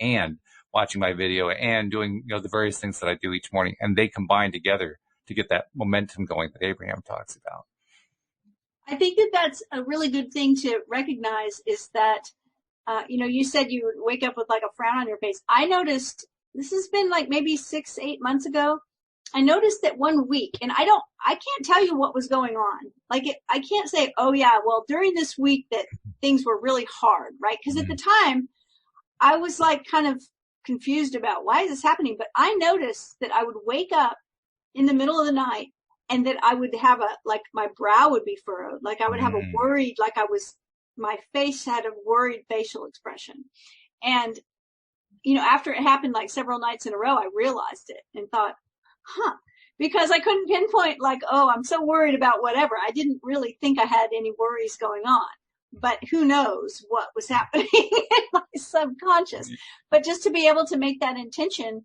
Speaker 1: and watching my video and doing, the various things that I do each morning. And they combine together to get that momentum going that Abraham talks about.
Speaker 2: I think that that's a really good thing to recognize is that, you said you would wake up with like a frown on your face. I noticed, this has been like maybe 6-8 months ago. I noticed that one week, and I can't tell you what was going on. I can't say, oh yeah, well during this week that things were really hard, right? Because at the time I was like kind of confused about why is this happening? But I noticed that I would wake up in the middle of the night and that I would have my brow would be furrowed. Like I would have a worried, my face had a worried facial expression. And, after it happened like several nights in a row, I realized it and thought, because I couldn't pinpoint oh, I'm so worried about whatever. I didn't really think I had any worries going on, but who knows what was happening in my subconscious. But just to be able to make that intention,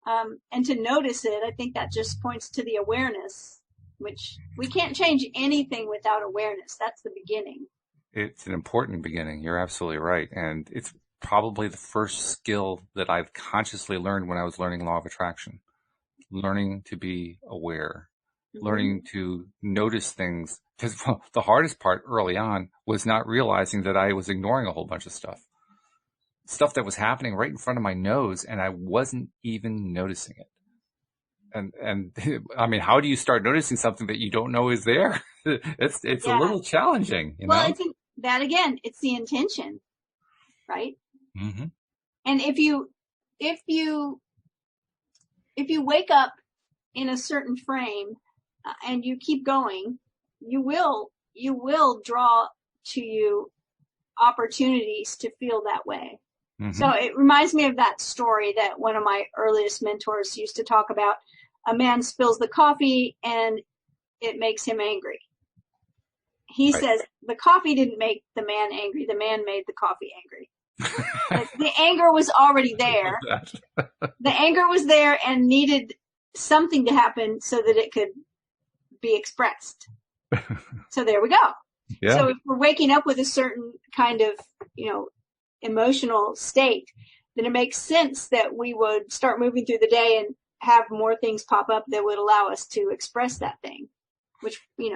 Speaker 2: and to notice it, I think that just points to the awareness, which we can't change anything without awareness. That's the beginning.
Speaker 1: It's an important beginning. You're absolutely right. And it's probably the first skill that I've consciously learned when I was learning law of attraction. Learning to be aware, learning to notice things. Because the hardest part early on was not realizing that I was ignoring a whole bunch of stuff that was happening right in front of my nose, and I wasn't even noticing it. And I mean, how do you start noticing something that you don't know is there? It's a little challenging,
Speaker 2: Well, I think that again, it's the intention, right? Mm-hmm. And if you wake up in a certain frame and you keep going, you will draw to you opportunities to feel that way. Mm-hmm. So it reminds me of that story that one of my earliest mentors used to talk about. A man spills the coffee and it makes him angry. He says the coffee didn't make the man angry. The man made the coffee angry. The anger was already there. The anger was there and needed something to happen so that it could be expressed. So there we go. Yeah. So if we're waking up with a certain kind of, emotional state, then it makes sense that we would start moving through the day and have more things pop up that would allow us to express that thing, which, we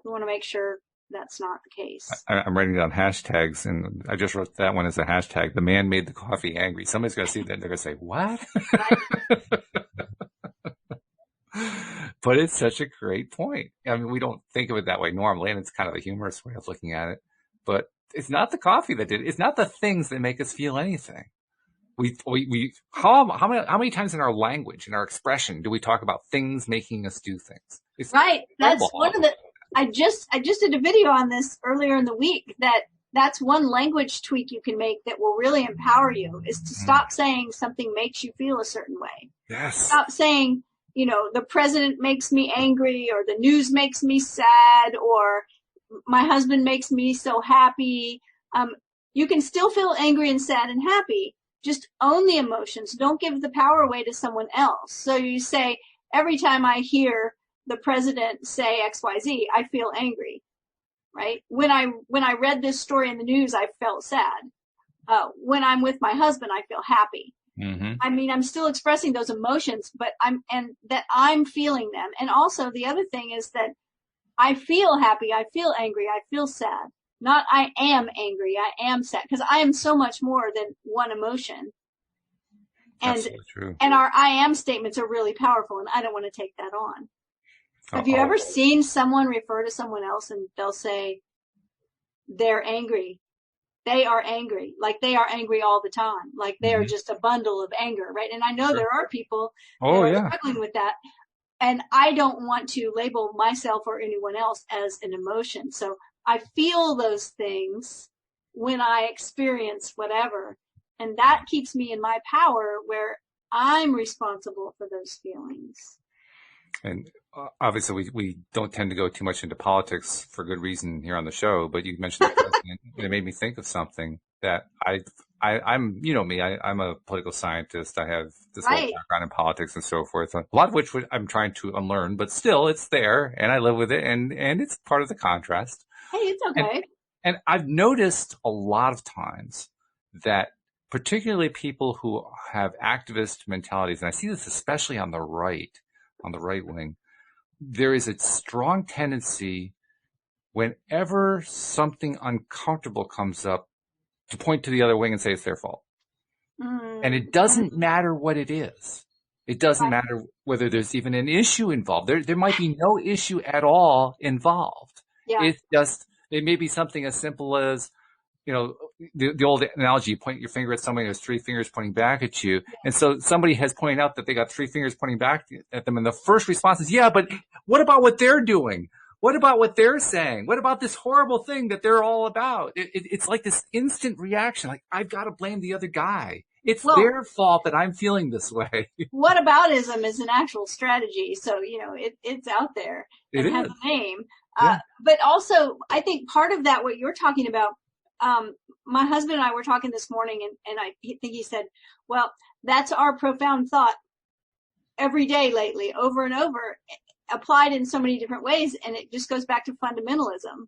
Speaker 2: want to make sure that's not the case.
Speaker 1: I'm writing down hashtags, and I just wrote that one as a hashtag. The man made the coffee angry. Somebody's going to see that and they're going to say, what? But it's such a great point. I mean, we don't think of it that way normally, and it's kind of a humorous way of looking at it. But it's not the coffee that did it. It's not the things that make us feel anything. How many times in our language, in our expression, do we talk about things making us do things? It's
Speaker 2: right. That's one of the. I just did a video on this earlier in the week. That's one language tweak you can make that will really empower you. Is to stop saying something makes you feel a certain way.
Speaker 1: Yes.
Speaker 2: Stop saying, the president makes me angry, or the news makes me sad, or my husband makes me so happy. You can still feel angry and sad and happy. Just own the emotions. Don't give the power away to someone else. So you say, every time I hear the president say XYZ, I feel angry, right? When I read this story in the news, I felt sad. When I'm with my husband, I feel happy.
Speaker 1: Mm-hmm.
Speaker 2: I mean, I'm still expressing those emotions, but I'm feeling them. And also the other thing is that I feel happy, I feel angry, I feel sad. Not I am angry, I am sad, because I am so much more than one emotion. And
Speaker 1: Absolutely true.
Speaker 2: And our I am statements are really powerful, and I don't want to take that on. Have you ever seen someone refer to someone else and they'll say they're angry? They are angry, like they are angry all the time, like they are just a bundle of anger, right? And I know there are people that are struggling with that. And I don't want to label myself or anyone else as an emotion. So I feel those things when I experience whatever. And that keeps me in my power where I'm responsible for those feelings.
Speaker 1: And obviously we don't tend to go too much into politics for good reason here on the show, but you mentioned the president, and it made me think of something that I'm, you know me, I'm a political scientist. I have this whole background in politics and so forth, a lot of which I'm trying to unlearn, but still it's there and I live with it, and it's part of the contrast.
Speaker 2: Hey, it's okay.
Speaker 1: And I've noticed a lot of times that particularly people who have activist mentalities, and I see this especially on the right wing, there is a strong tendency whenever something uncomfortable comes up to point to the other wing and say it's their fault. And it doesn't matter what it is. It doesn't matter whether there's even an issue involved. There might be no issue at all involved.
Speaker 2: Yeah.
Speaker 1: It's just, it may be something as simple as, you know, the old analogy, you point your finger at somebody who has three fingers pointing back at you. And so somebody has pointed out that they got three fingers pointing back at them. And the first response is, yeah, but what about what they're doing? What about what they're saying? What about this horrible thing that they're all about? It's like this instant reaction. Like, I've got to blame the other guy. It's their fault that I'm feeling this way.
Speaker 2: Whataboutism is an actual strategy. So, you know, it's out there. It has a name. But also, I think part of that, what you're talking about, my husband and I were talking this morning, and I think he said, well, that's our profound thought every day lately, over and over, applied in so many different ways. And it just goes back to fundamentalism.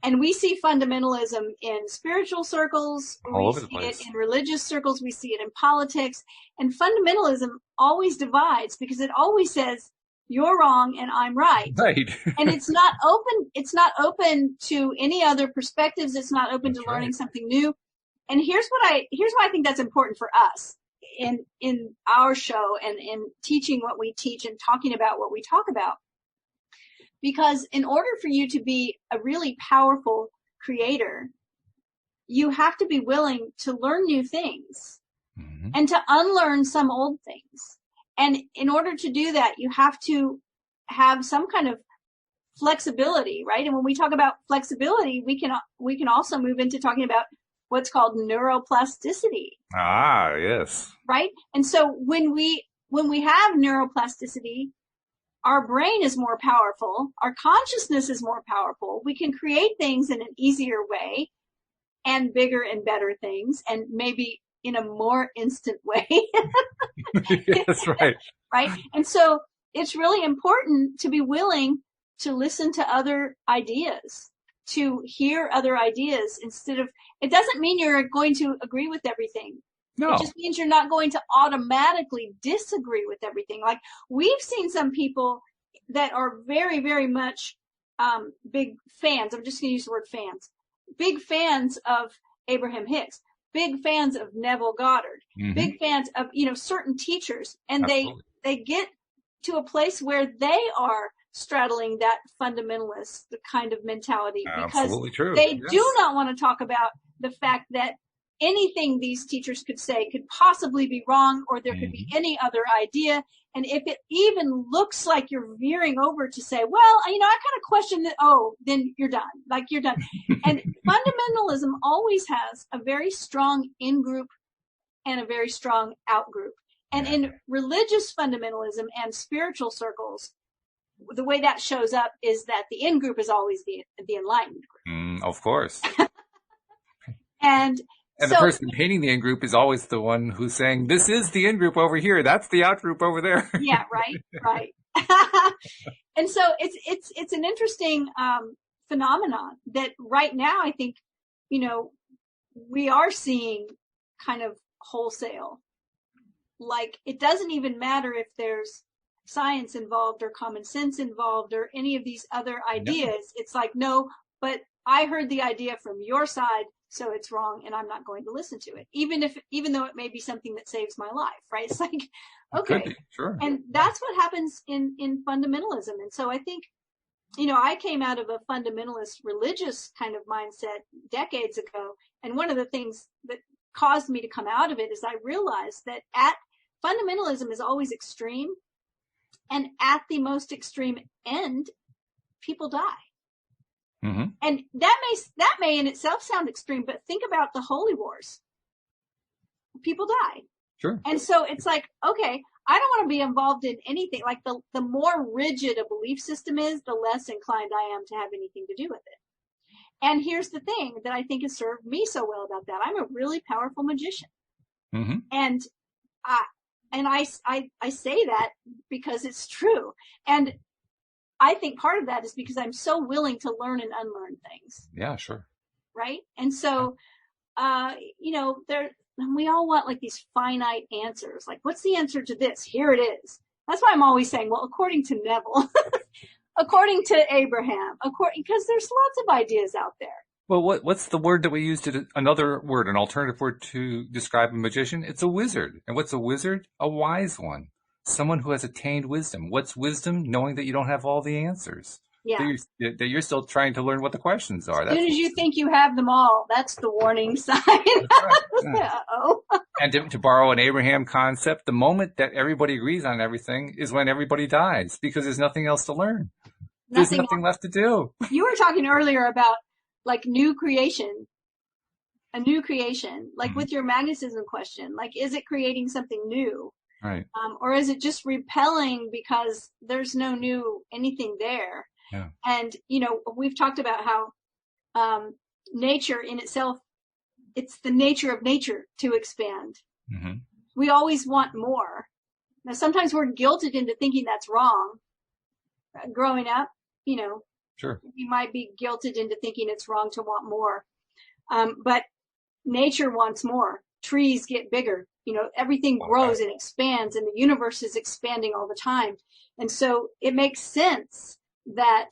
Speaker 2: And we see fundamentalism in spiritual circles. We see it in religious circles. We see it in politics. And fundamentalism always divides because it always says, you're wrong and I'm right.
Speaker 1: Right.
Speaker 2: And it's not open to any other perspectives. It's not open to learning something new. And here's why I think that's important for us in our show and in teaching what we teach and talking about what we talk about. Because in order for you to be a really powerful creator, you have to be willing to learn new things and to unlearn some old things. And in order to do that, you have to have some kind of flexibility, right? And when we talk about flexibility, we can also move into talking about what's called neuroplasticity.
Speaker 1: Ah, yes.
Speaker 2: Right? And so when we have neuroplasticity, our brain is more powerful. Our consciousness is more powerful. We can create things in an easier way and bigger and better things, and maybe in a more instant way.
Speaker 1: That's right.
Speaker 2: Right? And so it's really important to be willing to listen to other ideas, to hear other ideas it doesn't mean you're going to agree with everything. No. It just means you're not going to automatically disagree with everything. Like, we've seen some people that are very, very much big fans. I'm just going to use the word fans. Big fans of Abraham Hicks. Big fans of Neville Goddard. Big fans of, certain teachers. And they get to a place where they are straddling that fundamentalist kind of mentality because they do not want to talk about the fact that anything these teachers could say could possibly be wrong, or there could be any other idea. And if it even looks like you're veering over to say, well, I kind of question that, then you're done. Like, you're done. And fundamentalism always has a very strong in-group and a very strong out-group. And in religious fundamentalism and spiritual circles, the way that shows up is that the in-group is always the enlightened group.
Speaker 1: Of course.
Speaker 2: And
Speaker 1: the person painting the in-group is always the one who's saying, this is the in-group over here. That's the out-group over there.
Speaker 2: Yeah, right. And so it's an interesting phenomenon that right now I think, we are seeing kind of wholesale. Like, it doesn't even matter if there's science involved or common sense involved or any of these other ideas. No. It's like, no, but I heard the idea from your side, so it's wrong, and I'm not going to listen to it, even though it may be something that saves my life, right? It's like, okay,
Speaker 1: sure.
Speaker 2: And that's what happens in fundamentalism. And so I think, I came out of a fundamentalist religious kind of mindset decades ago, and one of the things that caused me to come out of it is I realized that fundamentalism is always extreme, and at the most extreme end, people die.
Speaker 1: Mm-hmm.
Speaker 2: And that may in itself sound extreme, but think about the holy wars. People die.
Speaker 1: Sure.
Speaker 2: And so it's like, okay, I don't want to be involved in anything. Like the more rigid a belief system is, the less inclined I am to have anything to do with it. And here's the thing that I think has served me so well about that. I'm a really powerful magician.
Speaker 1: Mm-hmm.
Speaker 2: And I say that because it's true. And I think part of that is because I'm so willing to learn and unlearn things.
Speaker 1: Yeah, sure.
Speaker 2: Right. And so, we all want like these finite answers. Like, what's the answer to this? Here it is. That's why I'm always saying, well, according to Neville, according to Abraham, because there's lots of ideas out there.
Speaker 1: Well, what's the word that we used another word, an alternative word to describe a magician? It's a wizard. And what's a wizard? A wise one. Someone who has attained wisdom. What's wisdom? Knowing that you don't have all the answers.
Speaker 2: Yeah.
Speaker 1: That you're still trying to learn what the questions are.
Speaker 2: As soon as you think you have them all, that's the warning sign. Right. Yeah. Uh-oh.
Speaker 1: And to borrow an Abraham concept, the moment that everybody agrees on everything is when everybody dies, because there's nothing else to learn. There's nothing left to do.
Speaker 2: You were talking earlier about like a new creation, like mm-hmm. with your magnetism question, like, is it creating something new?
Speaker 1: Right.
Speaker 2: Or is it just repelling because there's no new anything there?
Speaker 1: Yeah.
Speaker 2: And, we've talked about how nature in itself, it's the nature of nature to expand.
Speaker 1: Mm-hmm.
Speaker 2: We always want more. Now, sometimes we're guilted into thinking that's wrong. Growing up,
Speaker 1: sure,
Speaker 2: you might be guilted into thinking it's wrong to want more. But nature wants more. Trees get bigger. Everything grows and expands, and the universe is expanding all the time. And so it makes sense that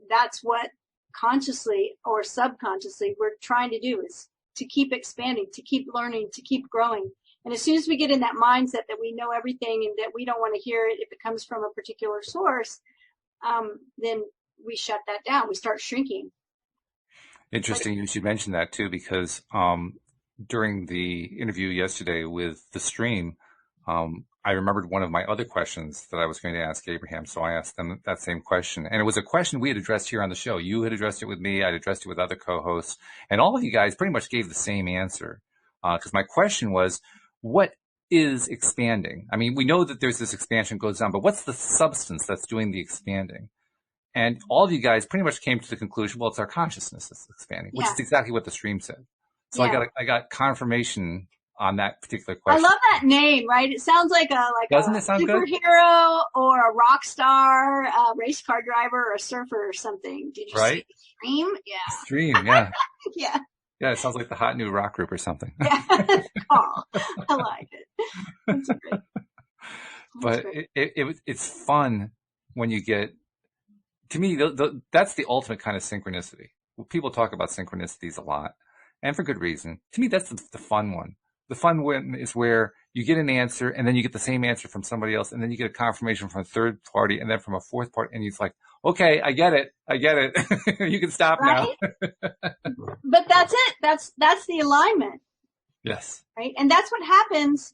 Speaker 2: that's what consciously or subconsciously we're trying to do, is to keep expanding, to keep learning, to keep growing. And as soon as we get in that mindset that we know everything and that we don't want to hear it if it comes from a particular source, then we shut that down. We start shrinking.
Speaker 1: Interesting you should mention that too, because during the interview yesterday with the stream, I remembered one of my other questions that I was going to ask Abraham, so I asked them that same question. And it was a question we had addressed here on the show. You had addressed it with me, I'd addressed it with other co-hosts, and all of you guys pretty much gave the same answer. Because my question was, what is expanding? I mean, we know that there's this expansion goes on, but what's the substance that's doing the expanding? And all of you guys pretty much came to the conclusion, well, it's our consciousness that's expanding, which is exactly what the stream said. So I got confirmation on that particular question.
Speaker 2: I love that name, right? It sounds like a superhero or a rock star, a race car driver, or a surfer or something. Did you say Stream? Yeah.
Speaker 1: Stream, yeah.
Speaker 2: Yeah.
Speaker 1: Yeah, it sounds like the hot new rock group or something.
Speaker 2: Yeah. Oh, I like it. That's great.
Speaker 1: But it's fun when you get, to me, that's the ultimate kind of synchronicity. People talk about synchronicities a lot, and for good reason. To me, that's the fun one. The fun one is where you get an answer, and then you get the same answer from somebody else, and then you get a confirmation from a third party, and then from a fourth party, and it's like, okay, I get it. You can stop now.
Speaker 2: But that's it. That's the alignment.
Speaker 1: Yes.
Speaker 2: Right? And that's what happens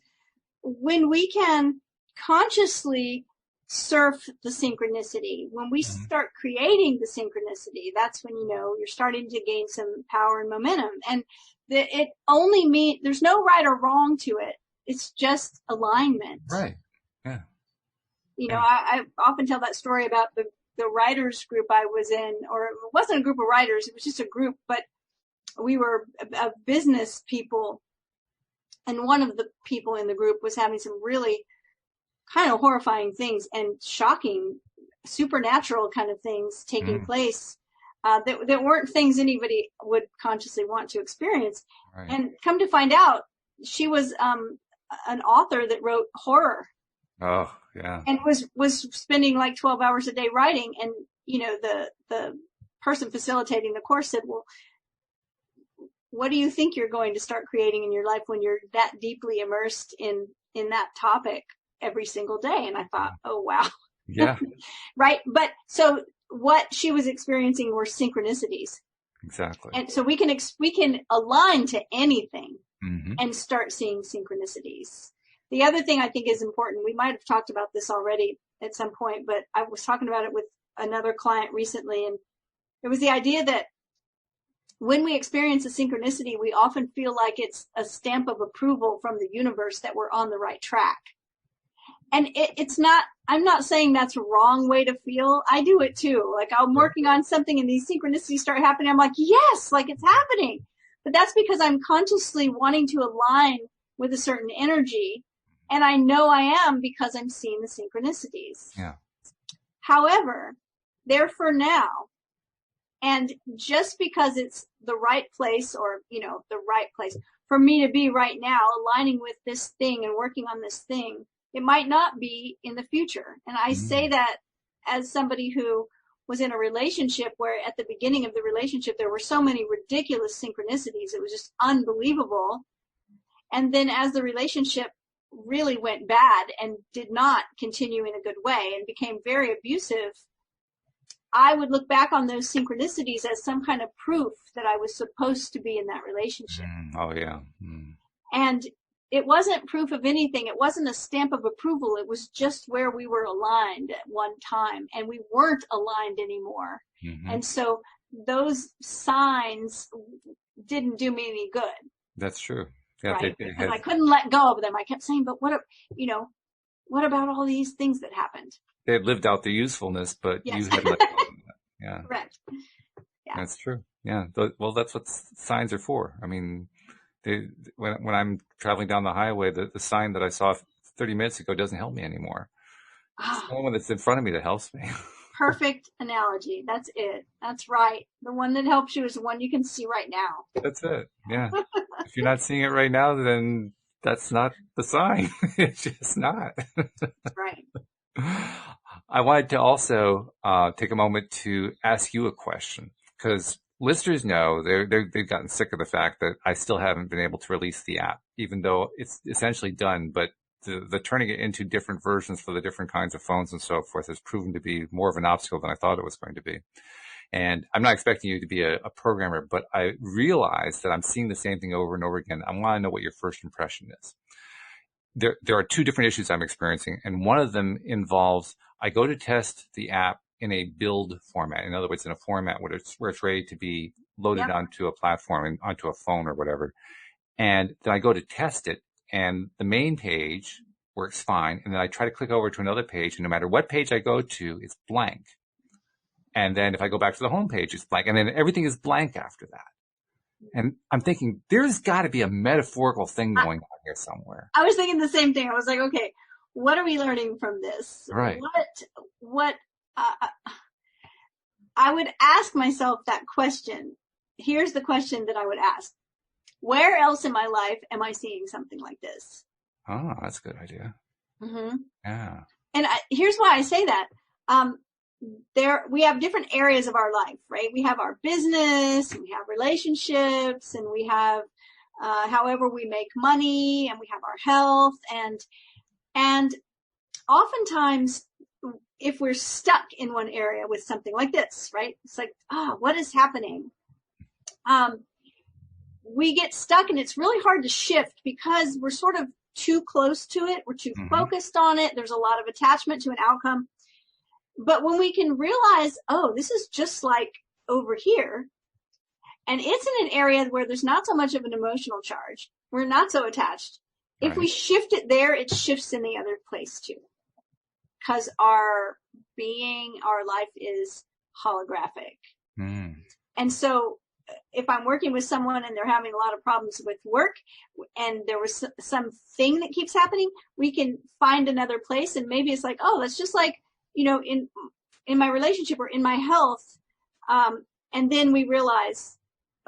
Speaker 2: when we can consciously surf the synchronicity. When we start creating the synchronicity, that's when, you're starting to gain some power and momentum. And it only means there's no right or wrong to it. It's just alignment.
Speaker 1: Right. Yeah.
Speaker 2: I often tell that story about the writers group I was in, or it wasn't a group of writers, it was just a group, but we were business people. And one of the people in the group was having some really kind of horrifying things and shocking, supernatural kind of things taking place that weren't things anybody would consciously want to experience.
Speaker 1: Right.
Speaker 2: And come to find out, she was an author that wrote horror.
Speaker 1: Oh, yeah.
Speaker 2: And was spending like 12 hours a day writing. And, the person facilitating the course said, well, what do you think you're going to start creating in your life when you're that deeply immersed in that topic every single day? And I thought, oh, wow.
Speaker 1: Yeah.
Speaker 2: Right. But so what she was experiencing were synchronicities.
Speaker 1: Exactly.
Speaker 2: And so we can align to anything
Speaker 1: mm-hmm.
Speaker 2: and start seeing synchronicities. The other thing I think is important, we might have talked about this already at some point, but I was talking about it with another client recently, and it was the idea that when we experience a synchronicity, we often feel like it's a stamp of approval from the universe that we're on the right track. And it's not, I'm not saying that's a wrong way to feel. I do it too. Like I'm working on something and these synchronicities start happening. I'm like, yes, like it's happening. But that's because I'm consciously wanting to align with a certain energy. And I know I am because I'm seeing the synchronicities.
Speaker 1: Yeah.
Speaker 2: However, they're for now. And just because it's the right place or, the right place for me to be right now, aligning with this thing and working on this thing, it might not be in the future. And I say that as somebody who was in a relationship where at the beginning of the relationship, there were so many ridiculous synchronicities. It was just unbelievable. And then as the relationship really went bad and did not continue in a good way and became very abusive, I would look back on those synchronicities as some kind of proof that I was supposed to be in that relationship.
Speaker 1: Oh, yeah.
Speaker 2: And it wasn't proof of anything. It wasn't a stamp of approval. It was just where we were aligned at one time, and we weren't aligned anymore. Mm-hmm. And so those signs didn't do me any good.
Speaker 1: That's true. Yeah,
Speaker 2: right? Because I couldn't let go of them. I kept saying, but what about all these things that happened?
Speaker 1: They had lived out their usefulness, but
Speaker 2: yes.
Speaker 1: you had let go of them. Yeah.
Speaker 2: Correct. Yeah.
Speaker 1: That's true. Yeah. Well, that's what signs are for. I mean, when I'm traveling down the highway, the sign that I saw 30 minutes ago doesn't help me anymore. It's the only one that's in front of me that helps me.
Speaker 2: Perfect analogy. That's it. That's right. The one that helps you is the one you can see right now.
Speaker 1: That's it. Yeah. If you're not seeing it right now, then that's not the sign. It's just not.
Speaker 2: That's right.
Speaker 1: I wanted to also take a moment to ask you a question, because listeners know they've gotten sick of the fact that I still haven't been able to release the app, even though it's essentially done. But the turning it into different versions for the different kinds of phones and so forth has proven to be more of an obstacle than I thought it was going to be. And I'm not expecting you to be a programmer, but I realize that I'm seeing the same thing over and over again. I want to know what your first impression is. There are two different issues I'm experiencing, and one of them involves I go to test the app in a build format. In other words, in a format where it's ready to be loaded onto a platform and onto a phone or whatever. And then I go to test it, and the main page works fine. And then I try to click over to another page, and no matter what page I go to, it's blank. And then if I go back to the home page, it's blank. And then everything is blank after that. And I'm thinking, there's got to be a metaphorical thing going on here somewhere.
Speaker 2: I was thinking the same thing. I was like, okay, what are we learning from this?
Speaker 1: Right.
Speaker 2: What I would ask myself that question. Here's the question that I would ask. Where else in my life am I seeing something like this?
Speaker 1: Oh, that's a good idea.
Speaker 2: Mm-hmm.
Speaker 1: Yeah.
Speaker 2: And here's why I say that. We have different areas of our life, right? We have our business, and we have relationships, and we have however we make money, and we have our health, and oftentimes if we're stuck in one area with something like this, right? It's like, what is happening? We get stuck, and it's really hard to shift because we're sort of too close to it. We're too focused on it. There's a lot of attachment to an outcome. But when we can realize, this is just like over here, and it's in an area where there's not so much of an emotional charge, we're not so attached. Right. If we shift it there, it shifts in the other place too. Because our life is holographic. Mm. And so if I'm working with someone and they're having a lot of problems with work and there was something that keeps happening, we can find another place, and maybe it's like, that's just like, in my relationship or in my health, And then we realize,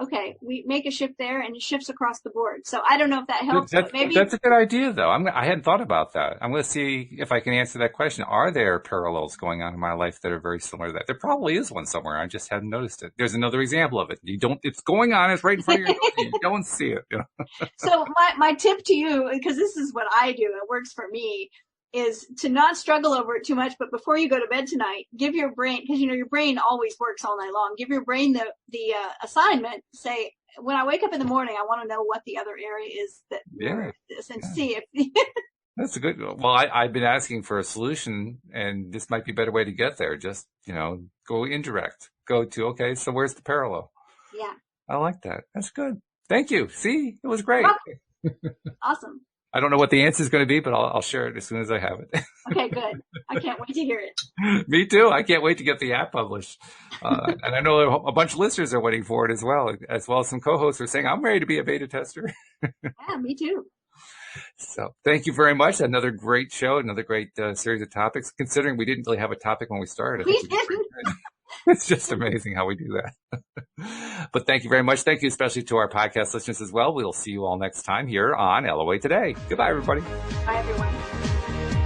Speaker 2: okay, we make a shift there and it shifts across the board. So I don't know if that helps, but maybe
Speaker 1: that's a good idea though. I hadn't thought about that. I'm going to see if I can answer that question. Are there parallels going on in my life that are very similar to that? There probably is one somewhere. I just hadn't noticed it. There's another example of it. It's going on. It's right in front of your nose. You don't see it. You know?
Speaker 2: So my tip to you, because this is what I do, it works for me, is to not struggle over it too much. But before you go to bed tonight, give your brain, because your brain always works all night long. Give your brain the assignment. Say, when I wake up in the morning, I want to know what the other area is that this, and see if.
Speaker 1: That's a good. Well, I've been asking for a solution, and this might be a better way to get there. Just go indirect. Go to so where's the parallel?
Speaker 2: Yeah.
Speaker 1: I like that. That's good. Thank you. See, it was great.
Speaker 2: Awesome.
Speaker 1: I don't know what the answer is going to be, but I'll share it as soon as I have it.
Speaker 2: Okay, good. I can't wait to hear it.
Speaker 1: Me too. I can't wait to get the app published. And I know a bunch of listeners are waiting for it as well as some co-hosts are saying, I'm ready to be a beta tester.
Speaker 2: Yeah, me too.
Speaker 1: So thank you very much. Another great show, another great series of topics, considering we didn't really have a topic when we started.
Speaker 2: We didn't.
Speaker 1: It's just amazing how we do that. But thank you very much. Thank you especially to our podcast listeners as well. We'll see you all next time here on LOA Today. Goodbye, everybody.
Speaker 2: Bye, everyone.